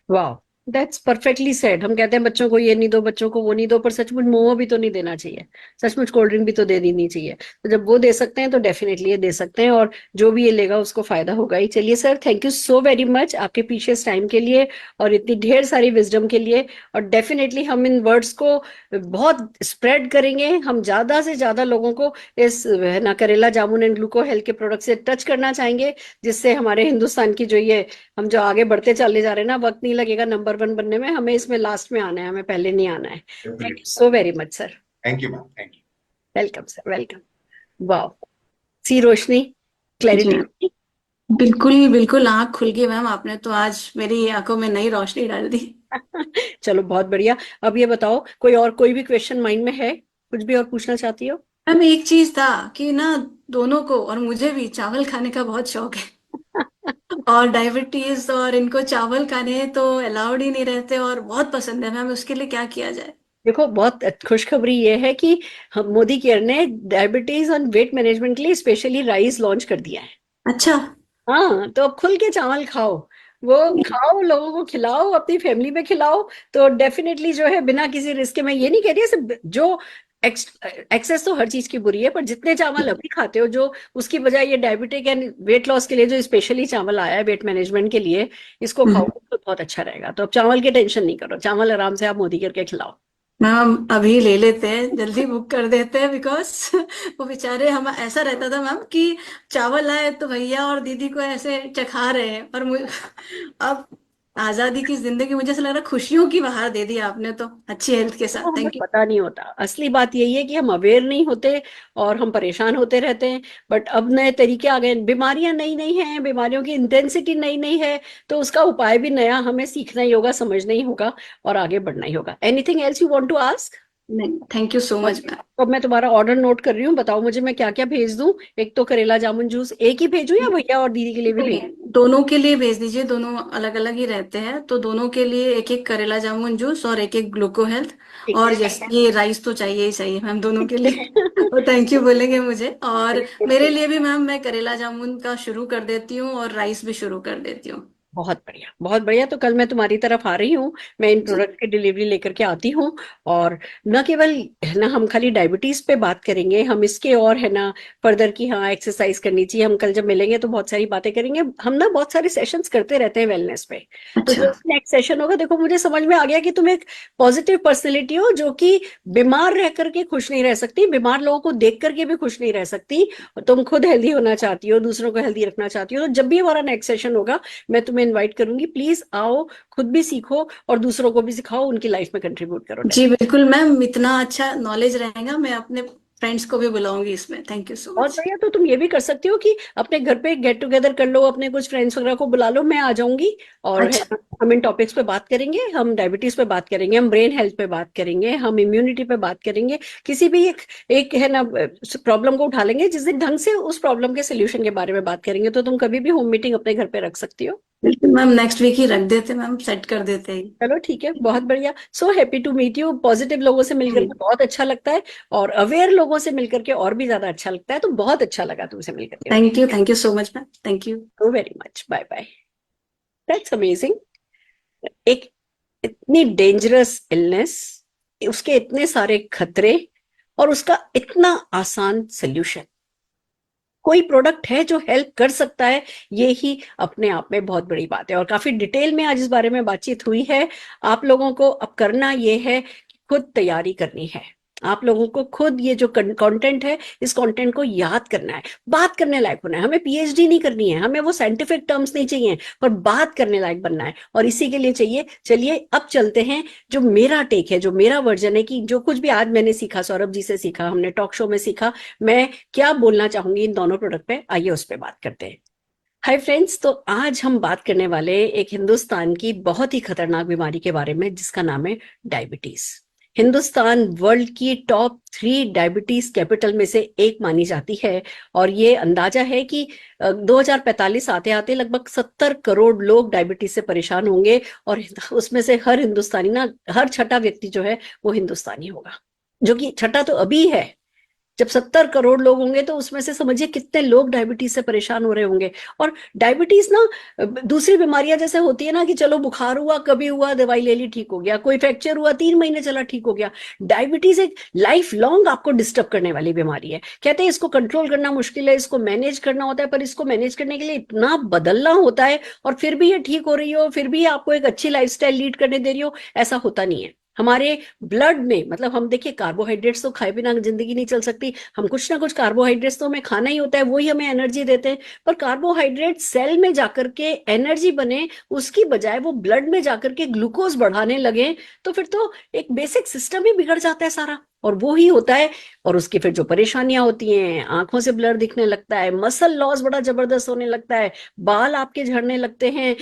वाह, दैट्स परफेक्टली सेड। हम कहते हैं बच्चों को ये नहीं दो, बच्चों को वो नहीं दो, पर सचमुच मोमो भी तो नहीं देना चाहिए, सचमुच कोल्ड ड्रिंक भी तो दे देनी चाहिए। तो जब वो दे सकते हैं तो डेफिनेटली ये दे सकते हैं, और जो भी ये लेगा उसको फायदा होगा ही। चलिए sir, thank you so very much आपके प्रीशियस टाइम के लिए और इतनी ढेर सारी विजडम के लिए। और डेफिनेटली हम इन वर्ड्स को बहुत स्प्रेड करेंगे, हम ज्यादा से ज्यादा लोगों को इस है ना करेला जामुन एंड ग्लूको हेल्थ के प्रोडक्ट से टच करना चाहेंगे, जिससे हमारे हिंदुस्तान की जो ये हम जो आगे बढ़ते चले जा रहे हैं ना, वक्त नहीं लगेगा नंबर 1 बनने में, हमें इसमें लास्ट में आना है, हमें पहले नहीं आना है। Thank you so very much sir. Thank you ma'am, thank you. Welcome sir, welcome. वाह, सी रोशनी, जी मैम, क्लैरिटी। बिल्कुल बिल्कुल आंख खुल गई मैम, आपने तो आज मेरी आंखों में नई रोशनी डाल दी। चलो बहुत बढ़िया। अब ये बताओ, कोई भी क्वेश्चन माइंड में है, कुछ भी और पूछना चाहती हो? मैम एक चीज था कि ना, दोनों को और मुझे भी चावल खाने का बहुत शौक है। और डायबिटीज और इनको चावल खाने तो अलाउड ही नहीं रहते और बहुत पसंद है मैम, उसके लिए क्या किया जाए? देखो, बहुत खुशखबरी ये है कि हम मोदी केयर ने डायबिटीज और वेट मैनेजमेंट के लिए स्पेशली राइस लॉन्च कर दिया है। अच्छा। हाँ, तो अब खुल के चावल खाओ, वो खाओ, लोगों को खिलाओ, अपनी फैमिली में खिलाओ। तो डेफिनेटली जो है बिना किसी रिस्क के, मैं ये नहीं कह रही सिर्फ जो एक्सेस तो हर चीज की बुरी है, पर जितने चावल अभी खाते हो, जो उसकी बजाय ये डायबिटिक एंड वेट लॉस के लिए जो स्पेशली चावल आया है वेट मैनेजमेंट के लिए, इसको खाओ तो बहुत अच्छा रहेगा। तो अब चावल की टेंशन नहीं करो, चावल आराम से आप मोदी करके खिलाओ। मैम अभी ले लेते हैं, जल्दी बुक कर देते हैं, बिकॉज वो बेचारे, हम ऐसा रहता था मैम कि चावल आए तो भैया और दीदी को ऐसे चखा रहे हैं, और मुझे अब आजादी की जिंदगी, मुझे ऐसा लग रहा है खुशियों की बहार दे दी आपने तो, अच्छी हेल्थ के वो साथ। हमें थैंक यू। पता नहीं होता, असली बात यही है कि हम अवेयर नहीं होते और हम परेशान होते रहते हैं। बट अब नए तरीके आ गए, बीमारियां नई नई हैं, बीमारियों की इंटेंसिटी नई नई है, तो उसका उपाय भी नया हमें सीखना ही होगा, समझना ही होगा और आगे बढ़ना ही होगा। Anything else you want to ask? नहीं, thank you so much ma'am. तो अब मैं तुम्हारा ऑर्डर नोट कर रही हूँ, बताओ मुझे मैं क्या क्या भेज दूं। एक तो करेला जामुन जूस एक ही भेजूं या भैया और दीदी के लिए भी भेज? दोनों के लिए भेज दीजिए, दोनों अलग अलग ही रहते हैं, तो दोनों के लिए एक एक करेला जामुन जूस और एक एक ग्लूको हेल्थ। ठीक और है। जैसे ये राइस तो चाहिए ही चाहिए मैम दोनों के लिए। और थैंक यू बोलेंगे मुझे, और मेरे लिए भी मैम, मैं करेला जामुन का शुरू कर देती हूँ और राइस भी शुरू कर देती हूँ। बहुत बढ़िया, बहुत बढ़िया। तो कल मैं तुम्हारी तरफ आ रही हूँ, मैं इन जी। प्रोडक्ट की डिलीवरी लेकर के आती हूँ। और न केवल है ना हम खाली डायबिटीज पे बात करेंगे, हम इसके और है ना फर्दर की, हाँ एक्सरसाइज करनी चाहिए। हम कल जब मिलेंगे तो बहुत सारी बातें करेंगे। हम ना बहुत सारे सेशंस करते रहते हैं वेलनेस पे। तो अच्छा। जो नेक्स्ट सेशन होगा, देखो मुझे समझ में आ गया कि तुम एक पॉजिटिव पर्सनैलिटी हो, जो कि बीमार रह करके खुश नहीं रह सकती, बीमार लोगों को देख करके भी खुश नहीं रह सकती। तुम खुद हेल्दी होना चाहती हो, दूसरों को हेल्दी रखना चाहती हो। तो जब भी हमारा नेक्स्ट सेशन होगा, मैं तुम्हें इनवाइट करूंगी। प्लीज आओ, खुद भी सीखो और दूसरों को भी सिखाओ, उनकी लाइफ में कंट्रीब्यूट करो। जी बिल्कुल मैम, इतना अच्छा नॉलेज रहेगा, मैं अपने फ्रेंड्स को भी बुलाऊंगी इसमें। थैंक यू सो बहुत मच। बढ़िया। तो तुम ये भी कर सकती हो कि अपने घर पे गेट टुगेदर कर लो, अपने कुछ फ्रेंड्स वगैरह को बुला लो, मैं आ जाऊंगी। और है अच्छा। ना, हम इन टॉपिक्स पे बात करेंगे, हम डायबिटीज पे बात करेंगे, हम ब्रेन हेल्थ पे बात करेंगे, हम इम्यूनिटी पे बात करेंगे। किसी भी एक है ना प्रॉब्लम को उठा लेंगे, जिस दिन ढंग से उस प्रॉब्लम के सोल्यूशन के बारे में बात करेंगे। तो तुम कभी भी होम मीटिंग अपने घर पे रख सकती हो। बिल्कुल मैम, नेक्स्ट वीक ही रख देते मैम, सेट कर देते ही। चलो ठीक है, बहुत बढ़िया। So happy to meet you. Positive लोगों से मिलकर के बहुत अच्छा लगता है, और अवेयर लोगों से मिलकर के और भी ज्यादा अच्छा लगता है। तो बहुत अच्छा लगा तुमसे मिलकर thank you so much ma'am, thank you. के। Very much, bye bye. That's amazing. एक इतनी डेंजरस इलनेस, उसके इतने सारे खतरे और उसका इतना आसान सोल्यूशन, कोई प्रोडक्ट है जो हेल्प कर सकता है, ये ही अपने आप में बहुत बड़ी बात है। और काफी डिटेल में आज इस बारे में बातचीत हुई है। आप लोगों को अब करना ये है कि खुद तैयारी करनी है। आप लोगों को खुद ये जो कंटेंट है, इस कंटेंट को याद करना है, बात करने लायक होना है। हमें पीएचडी नहीं करनी है, हमें वो साइंटिफिक टर्म्स नहीं चाहिए, पर बात करने लायक बनना है। और इसी के लिए चाहिए, चलिए अब चलते हैं, जो मेरा टेक है, जो मेरा वर्जन है, कि जो कुछ भी आज मैंने सीखा, सौरभ जी से सीखा, हमने टॉक शो में सीखा, मैं क्या बोलना चाहूंगी इन दोनों प्रोडक्ट पे, आइए उस पर बात करते हैं। हाय फ्रेंड्स, तो आज हम बात करने वाले एक हिंदुस्तान की बहुत ही खतरनाक बीमारी के बारे में, जिसका नाम है डायबिटीज। हिंदुस्तान वर्ल्ड की टॉप 3 डायबिटीज कैपिटल में से एक मानी जाती है। और ये अंदाजा है कि 2045 आते आते लगभग 70 करोड़ लोग डायबिटीज से परेशान होंगे, और उसमें से हर हिंदुस्तानी ना, हर छठा व्यक्ति जो है वो हिंदुस्तानी होगा, जो कि छठा तो अभी है। जब 70 करोड़ लोग होंगे तो उसमें से समझिए कितने लोग डायबिटीज से परेशान हो रहे होंगे। और डायबिटीज ना दूसरी बीमारियां जैसे होती है ना, कि चलो बुखार हुआ, कभी हुआ, दवाई ले ली, ठीक हो गया, कोई फ्रैक्चर हुआ, 3 महीने चला, ठीक हो गया। डायबिटीज एक लाइफ लॉन्ग आपको डिस्टर्ब करने वाली बीमारी है। कहते हैं इसको कंट्रोल करना मुश्किल है, इसको मैनेज करना होता है, पर इसको मैनेज करने के लिए इतना बदलना होता है, और फिर भी ये ठीक हो रही हो, फिर भी आपको एक अच्छी लाइफस्टाइल लीड करने दे रही हो, ऐसा होता नहीं है। हमारे ब्लड में, मतलब हम देखिए, कार्बोहाइड्रेट्स तो खाए बिना जिंदगी नहीं चल सकती, हम कुछ ना कुछ कार्बोहाइड्रेट्स तो हमें खाना ही होता है, वही हमें एनर्जी देते हैं। पर कार्बोहाइड्रेट सेल में जाकर के एनर्जी बने, उसकी बजाय वो ब्लड में जाकर के ग्लूकोज बढ़ाने लगे, तो फिर तो एक बेसिक सिस्टम ही बिगड़ जाता है सारा। और वो ही होता है। और उसकी फिर जो परेशानियां होती हैं, आंखों से ब्लर दिखने लगता है, मसल लॉस बड़ा जबरदस्त होने लगता है, बाल आपके झड़ने लगते हैं,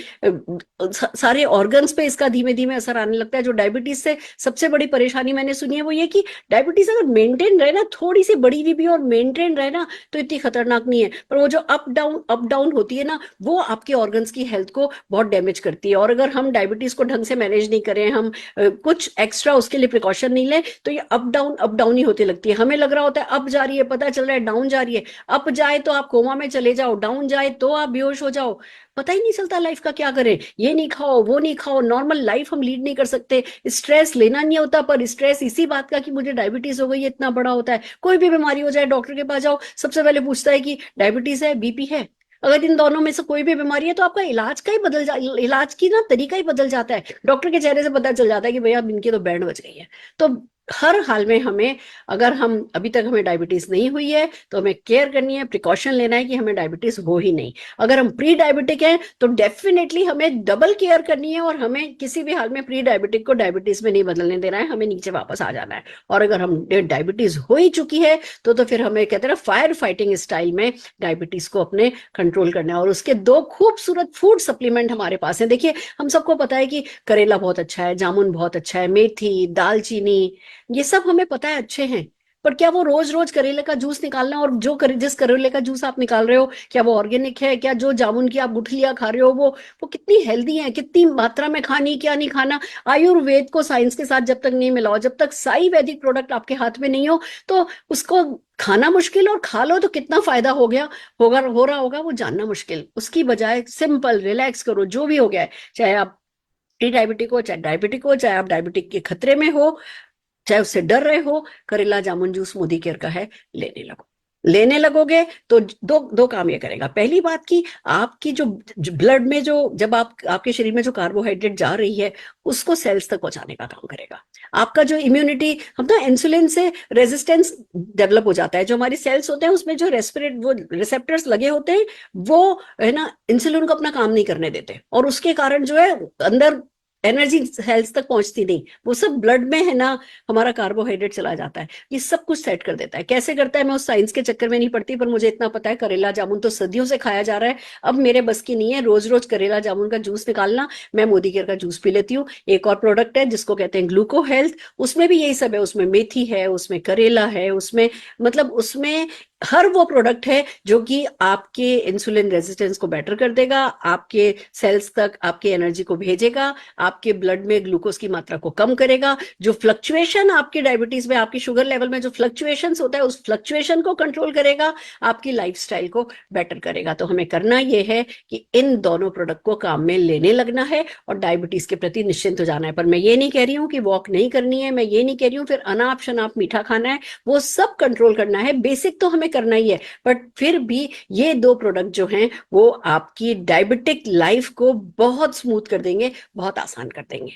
सारे ऑर्गन्स पे इसका धीमे धीमे असर आने लगता है। जो डायबिटीज से सबसे बड़ी परेशानी मैंने सुनी है वो ये कि डायबिटीज अगर मेंटेन रहे ना, थोड़ी सी बड़ी हुई भी और मेंटेन रहे ना, तो इतनी खतरनाक नहीं है। पर वो जो अप डाउन होती है ना, वो आपके ऑर्गन्स की हेल्थ को बहुत डैमेज करती है। और अगर हम डायबिटीज को ढंग से मैनेज नहीं करें, हम कुछ एक्स्ट्रा उसके लिए प्रिकॉशन नहीं लें, तो ये अप डाउन ही होती लगती है। हमें लग रहा होता है अप जा रही है, पता चल रहा है डाउन जा रही है। अप जाए तो आप कोमा में चले जाओ, डाउन जाए तो आप बेहोश हो जाओ, पता ही नहीं चलता लाइफ का क्या करें। ये नहीं खाओ, वो नहीं खाओ, नॉर्मल लाइफ हम लीड नहीं कर सकते। स्ट्रेस लेना नहीं होता, पर स्ट्रेस इसी बात का कि मुझे डायबिटीज हो गई है इतना बड़ा होता है। कोई भी बीमारी हो जाए, डॉक्टर के पास जाओ, सबसे पहले पूछता है कि डायबिटीज है, बीपी है। अगर इन दोनों में से कोई भी बीमारी है तो आपका इलाज की ना तरीका ही बदल जाता है। डॉक्टर के चेहरे से पता चल जाता है कि भैया इनकी तो बैंड बज गई है। तो हर हाल में हमें, अगर हम अभी तक हमें डायबिटीज नहीं हुई है तो हमें केयर करनी है, प्रिकॉशन लेना है कि हमें डायबिटीज हो ही नहीं। अगर हम प्री डायबिटिक हैं तो डेफिनेटली हमें डबल केयर करनी है, और हमें किसी भी हाल में प्री डायबिटिक को डायबिटीज में नहीं बदलने देना है, हमें नीचे वापस आ जाना है। और अगर हम डायबिटीज हो ही चुकी है तो फिर हमें कहते हैं ना फायर फाइटिंग स्टाइल में डायबिटीज को अपने कंट्रोल करना है। और उसके दो खूबसूरत फूड सप्लीमेंट हमारे पास है। देखिए, हम सबको पता है कि करेला बहुत अच्छा है, जामुन बहुत अच्छा है, मेथी, दालचीनी, ये सब हमें पता है अच्छे हैं। पर क्या वो रोज रोज करेले का जूस निकालना, और जिस करेले का जूस आप निकाल रहे हो, क्या वो ऑर्गेनिक है? क्या जो जामुन की आप गुठलियां खा रहे हो वो कितनी हेल्दी है, कितनी मात्रा में खानी, क्या नहीं खाना? आयुर्वेद को साइंस के साथ जब तक नहीं मिलाओ, जब तक साई वैदिक प्रोडक्ट आपके हाथ में नहीं हो, तो उसको खाना मुश्किल, और खा लो तो कितना फायदा हो रहा होगा वो जानना मुश्किल। उसकी बजाय सिंपल रिलैक्स करो, जो भी हो गया है, चाहे आप प्री डायबिटिक हो, चाहे डायबिटिक हो, चाहे आप डायबिटिक के खतरे में हो, चाहे उससे डर रहे हो, करेला जामुन जूस मोदी केयर का है, लेने लगोगे तो दो काम ये करेगा। पहली बात की आपकी जो ब्लड में जब आपके शरीर में जो कार्बोहाइड्रेट जा रही है, उसको सेल्स तक पहुंचाने का काम करेगा। आपका जो इम्यूनिटी, हम ना इंसुलिन से रेजिस्टेंस डेवलप हो जाता है। जो हमारी सेल्स होते हैं उसमें जो वो रिसेप्टर्स लगे होते हैं, वो है ना इंसुलिन को अपना काम नहीं करने देते, और उसके कारण जो है अंदर एनर्जी सेल्स तक पहुंचती नहीं, वो सब ब्लड में है ना, हमारा कार्बोहाइड्रेट चला जाता है। ये सब कुछ सेट कर देता है। कैसे करता है मैं उस साइंस के चक्कर में नहीं पड़ती, पर मुझे इतना पता है करेला जामुन तो सदियों से खाया जा रहा है। अब मेरे बस की नहीं है रोज रोज करेला जामुन का जूस निकालना। मैं मोदी केयर का जूस पी लेती हूँ। एक और प्रोडक्ट है जिसको कहते हैं ग्लूको हेल्थ, उसमें भी यही सब है। उसमें मेथी है, उसमें करेला है, उसमें हर वो प्रोडक्ट है जो कि आपके इंसुलिन रेजिस्टेंस को बेटर कर देगा, आपके सेल्स तक आपके एनर्जी को भेजेगा, आपके ब्लड में ग्लूकोज की मात्रा को कम करेगा। जो फ्लक्चुएशन आपकी डायबिटीज में, आपकी शुगर लेवल में जो फ्लक्चुएशन होता है, उस फ्लक्चुएशन को कंट्रोल करेगा, आपकी लाइफस्टाइल को बेटर करेगा। तो हमें करना यह है कि इन दोनों प्रोडक्ट को काम में लेने लगना है और डायबिटीज के प्रति निश्चिंत हो जाना है। पर मैं ये नहीं कह रही हूँ कि वॉक नहीं करनी है, मैं ये नहीं कह रही हूँ फिर अनाप शनाप मीठा खाना है, वो सब कंट्रोल करना है। बेसिक तो हमें करना ही है, बट फिर भी ये दो प्रोडक्ट जो हैं वो आपकी डायबिटिक लाइफ को बहुत स्मूथ कर देंगे, बहुत आसान कर देंगे।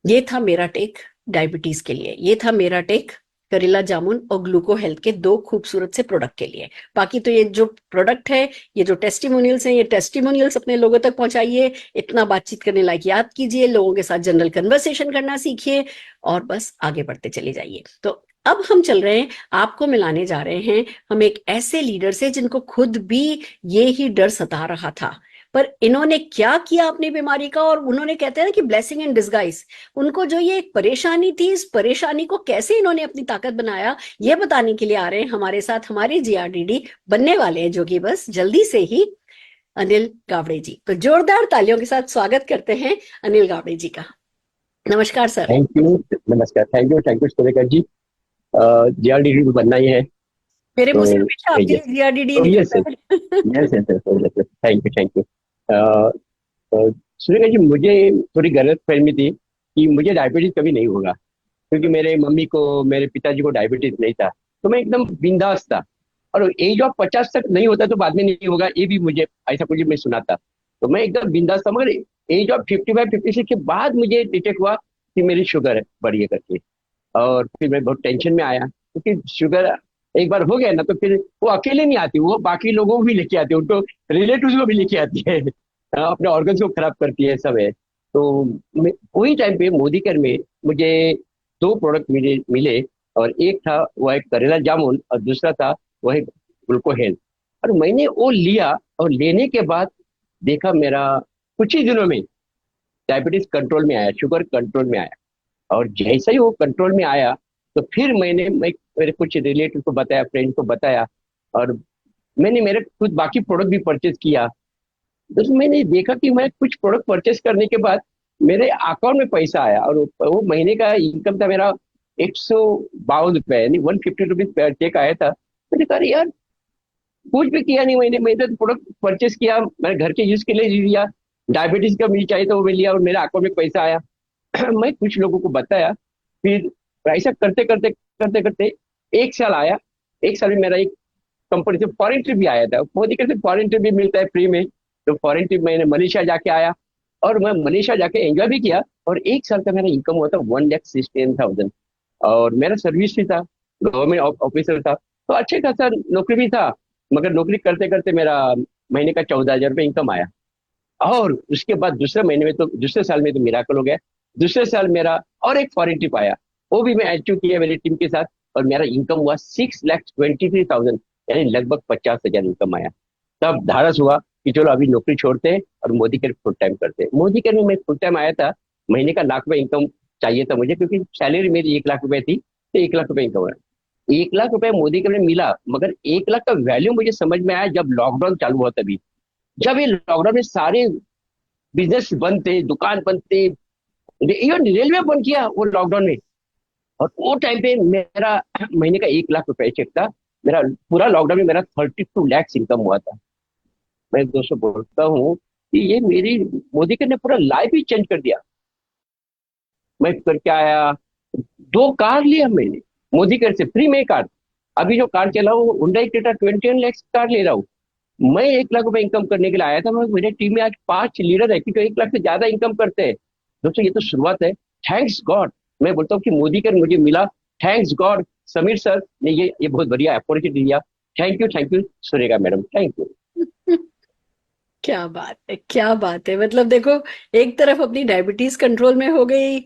ये था मेरा टेक डायबिटीज के लिए, ये था मेरा टेक करेला जामुन और ग्लूको हेल्थ के दो खूबसूरत से प्रोडक्ट के लिए। बाकी तो ये जो प्रोडक्ट है, ये जो टेस्टिमोनियल्स हैं, ये टेस्टिमोनियल्स अपने लोगों तक पहुंचाइए, इतना बातचीत करने लायक याद कीजिए, लोगों के साथ जनरल कन्वर्सेशन करना सीखिए, और बस आगे बढ़ते चले जाइए। तो अब हम चल रहे हैं, आपको मिलाने जा रहे हैं हम एक ऐसे लीडर से जिनको खुद भी ये ही डर सता रहा था, पर इन्होंने क्या किया अपनी बीमारी का, और उन्होंने कहते हैं ना कि ब्लेसिंग इन डिस्गाइज, उनको जो ये एक परेशानी थी, इस परेशानी को कैसे इन्होंने अपनी ताकत बनाया, ये बताने के लिए आ रहे हैं हमारे साथ हमारे जीआरडीडी बनने वाले हैं, जो कि बस जल्दी से ही अनिल गावड़े जी। तो जोरदार तालियों के साथ स्वागत करते हैं अनिल गावड़े जी का। नमस्कार सर। थैंक यू, नमस्कार, थैंक यू सुरेखा जी। जीआरडीडी बनना ही है मेरे तो मुंह से हमेशा आपके लिए जीआरडीडी yes thank you. Surekha ji, मुझे थोड़ी गलत फहमी थी कि मुझे डायबिटीज कभी नहीं होगा, क्योंकि मेरे मम्मी को, मेरे पिताजी को डायबिटीज नहीं था, तो मैं एकदम बिंदास था। और एज ऑफ 50 तक नहीं होता तो बाद में नहीं होगा, ये भी मुझे ऐसा कुछ मैं सुना था, तो मैं एकदम बिंदास था। मगर एज ऑफ 55-56 के बाद मुझे डिटेक्ट हुआ कि मेरी शुगर बढ़ी है करके, और फिर मैं बहुत टेंशन में आया, क्योंकि शुगर एक बार हो गया ना तो फिर वो अकेले नहीं आती, वो बाकी लोगों को भी लेके आती है, उनको रिलेटिव्स को भी लेके आती है, अपने ऑर्गन्स को खराब करती है, सब है। तो वही टाइम पे मोदी केयर में मुझे दो प्रोडक्ट मुझे मिले, और एक था वह एक करेला जामुन और दूसरा था वह एक ग्लूको हेल्थ। और मैंने वो लिया, और लेने के बाद देखा मेरा कुछ ही दिनों में डायबिटीज कंट्रोल में आया, शुगर कंट्रोल में आया। और जैसे ही वो कंट्रोल में आया, तो फिर मैं मेरे कुछ रिलेटिव को बताया, फ्रेंड को बताया, और मैंने मेरे कुछ बाकी प्रोडक्ट भी परचेज किया। तो मैंने देखा कि मैं कुछ प्रोडक्ट परचेस करने के बाद मेरे अकाउंट में पैसा आया, और वो महीने का इनकम था मेरा 152 रुपए, यानी 150 रुपीज चेक आया था। मैंने कहा यार, कुछ भी किया नहीं मैंने तो प्रोडक्ट परचेस किया, मैंने घर के यूज के लिए लिया, डायबिटीज का मुझे चाहिए तो वो मैं लिया, और मेरे अकाउंट में पैसा आया। मैं कुछ लोगों को बताया, फिर ऐसा करते करते करते करते 1 साल आया। 1 साल में मेरा एक कंपनी से फॉरेन ट्रिप भी आया था। मोदी के फॉरेन ट्रिप भी मिलता है फ्री में, तो फॉरेन ट्रिप मैंने मलेशिया जाके आया, और मैं मलेशिया जाके एंजॉय भी किया। और 1 साल का मेरा इनकम हुआ था 1,16,000, और मेरा सर्विस भी था, गवर्नमेंट ऑफिसर था, तो अच्छे खासा नौकरी भी था। मगर नौकरी करते करते मेरा महीने का 14,000 रुपये इनकम आया। और उसके बाद दूसरे साल में तो मिराकल हो गया। दूसरे साल मेरा और एक फॉरेन ट्रिप आया, वो भी मैं अचीव किया मेरी टीम के साथ, और मेरा इनकम हुआ 6,23,000, यानी लगभग 50,000 इनकम आया। तब धारस हुआ कि चलो अभी नौकरी छोड़ते हैं और मोदी केयर फुल टाइम करते हैं। मोदी केयर में मैं फुल टाइम आया था, महीने का 1,00,000 रुपये इनकम चाहिए था मुझे, क्योंकि सैलरी मेरी 1,00,000 रुपये थी, तो 1,00,000 रुपये इनकम है। 1,00,000 रुपये मोदी केयर में मिला, मगर 1,00,000 का वैल्यू मुझे समझ में आया जब लॉकडाउन चालू हुआ। तभी जब ये लॉकडाउन में सारे बिजनेस बंद थे, दुकान बंद थे, इवन रेलवे बंद किया वो लॉकडाउन में, और वो टाइम पे मेरा महीने का 1,00,000 रुपये चेक था। मेरा पूरा लॉकडाउन में मेरा 32 lakhs इनकम हुआ था। मैं दोस्तों बोलता हूँ कि ये मेरी मोदी केयर ने पूरा लाइफ ही चेंज कर दिया। मैं करके आया, 2 कार लिया मैंने मोदी केयर से फ्री में कार। अभी जो कार चला वो हुंडई क्रेटा 21 lakhs कार ले रहा हूँ। मैं 1,00,000 रुपये इनकम करने के लिए आया था। मेरे टीम में आज 5 लीडर है कि जो 1,00,000 से ज्यादा इनकम करते हैं। दोस्तों, ये तो शुरुआत है। थैंक्स गॉड, मैं बोलता हूँ कि मोदी केयर मुझे मिला। थैंक्स गॉड समीर सर ने ये बहुत बढ़िया अपॉर्चुनिटी दिया। Thank you Surekha madam, thank you. क्या बात है, क्या बात है। मतलब देखो, एक तरफ अपनी डायबिटीज कंट्रोल में हो गई,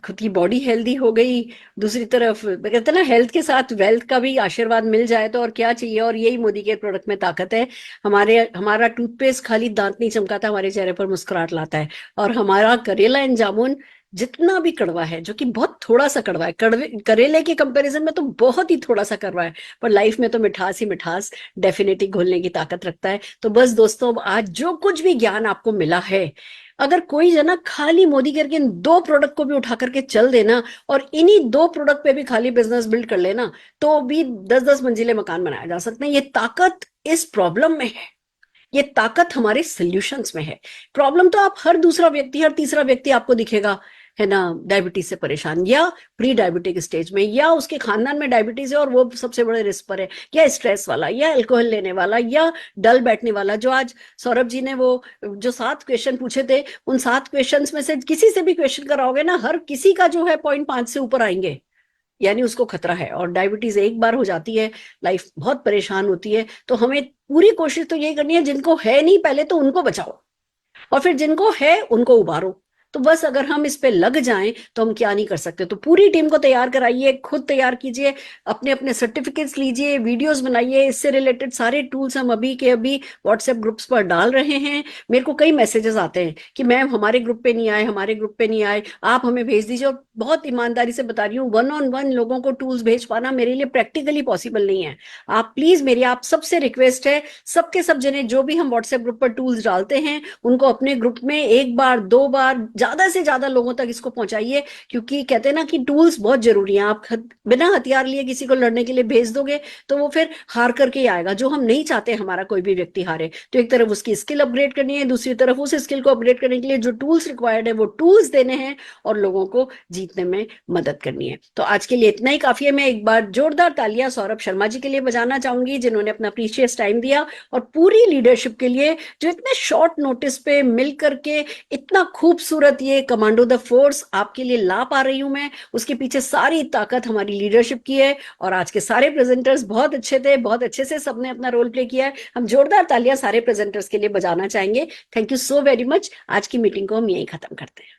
खुद की बॉडी हेल्दी हो गई, दूसरी तरफ कहते हैं ना, हेल्थ के साथ वेल्थ का भी आशीर्वाद मिल जाए तो और क्या चाहिए। और यही मोदी केयर प्रोडक्ट में ताकत है। हमारा टूथपेस्ट खाली दांत नहीं चमकाता, हमारे चेहरे पर मुस्कुराहट लाता है। और हमारा करेला एंड जामुन जितना भी कड़वा है, जो कि बहुत थोड़ा सा कड़वा है, करेले के कंपैरिजन में तो बहुत ही थोड़ा सा कड़वा है, पर लाइफ में तो मिठास ही मिठास डेफिनेटली घोलने की ताकत रखता है। तो बस दोस्तों, आज जो कुछ भी ज्ञान आपको मिला है, अगर कोई जना खाली मोदी केयर के इन 2 प्रोडक्ट को भी उठा करके चल देना, और इन्हीं 2 प्रोडक्ट पे भी खाली बिजनेस बिल्ड कर लेना, तो भी 10-10 मंजिले मकान बनाए जा सकते हैं। ये ताकत इस प्रॉब्लम में है, ये ताकत हमारे सॉल्यूशंस में है। प्रॉब्लम तो आप हर दूसरा व्यक्ति, हर तीसरा व्यक्ति आपको दिखेगा, है ना, डायबिटीज से परेशान, या प्री डायबिटिक स्टेज में, या उसके खानदान में डायबिटीज है और वो सबसे बड़े रिस्क पर है, या स्ट्रेस वाला, या अल्कोहल लेने वाला, या डल बैठने वाला। जो आज सौरभ जी ने वो जो 7 क्वेश्चन पूछे थे, उन 7 क्वेश्चंस में से किसी से भी क्वेश्चन कराओगे ना, हर किसी का जो है 0.5 से ऊपर आएंगे, यानी उसको खतरा है। और डायबिटीज एक बार हो जाती है, लाइफ बहुत परेशान होती है। तो हमें पूरी कोशिश तो यही करनी है, जिनको है नहीं पहले तो उनको बचाओ, और फिर जिनको है उनको उबारो। तो बस अगर हम इस पे लग जाएं तो हम क्या नहीं कर सकते। तो पूरी टीम को तैयार कराइए, खुद तैयार कीजिए, अपने अपने सर्टिफिकेट्स लीजिए, वीडियोस बनाइए, इससे रिलेटेड सारे टूल्स हम अभी के अभी व्हाट्सएप ग्रुप्स पर डाल रहे हैं। मेरे को कई मैसेजेस आते हैं कि मैम हमारे ग्रुप पे नहीं आए, हमारे ग्रुप पे नहीं आए, आप हमें भेज दीजिए। और बहुत ईमानदारी से बता रही हूँ, 1-on-1 लोगों को टूल्स भेज पाना मेरे लिए प्रैक्टिकली पॉसिबल नहीं है। आप प्लीज, मेरी आप सबसे रिक्वेस्ट है, सबके सब जने जो भी हम व्हाट्सएप ग्रुप पर टूल्स डालते हैं, उनको अपने ग्रुप में 1 बार 2 बार ज्यादा से ज्यादा लोगों तक इसको पहुंचाइए। क्योंकि कहते हैं ना कि टूल्स बहुत जरूरी हैं। आप बिना हथियार लिए किसी को लड़ने के लिए भेज दोगे तो वो फिर हार करके ही आएगा, जो हम नहीं चाहते हमारा कोई भी व्यक्ति हारे। तो एक तरफ उसकी स्किल अपग्रेड करनी है, दूसरी तरफ उस स्किल को अपग्रेड करने के लिए जो टूल्स रिक्वायर्ड है वो टूल्स देने हैं, और लोगों को जीतने में मदद करनी है। तो आज के लिए इतना ही काफी है। मैं एक बार जोरदार तालियां सौरभ शर्मा जी के लिए बजाना चाहूंगी, जिन्होंने अपना प्रीशियस टाइम दिया, और पूरी लीडरशिप के लिए, जो इतने शॉर्ट नोटिस पे मिल करके इतना खूबसूरत ये कमांडो द फोर्स आपके लिए ला पा रही हूं मैं, उसके पीछे सारी ताकत हमारी लीडरशिप की है। और आज के सारे प्रेजेंटर्स बहुत अच्छे थे, बहुत अच्छे से सबने अपना रोल प्ले किया है। हम जोरदार तालियां सारे प्रेजेंटर्स के लिए बजाना चाहेंगे। Thank you so very much. आज की मीटिंग को हम यहीं खत्म करते हैं।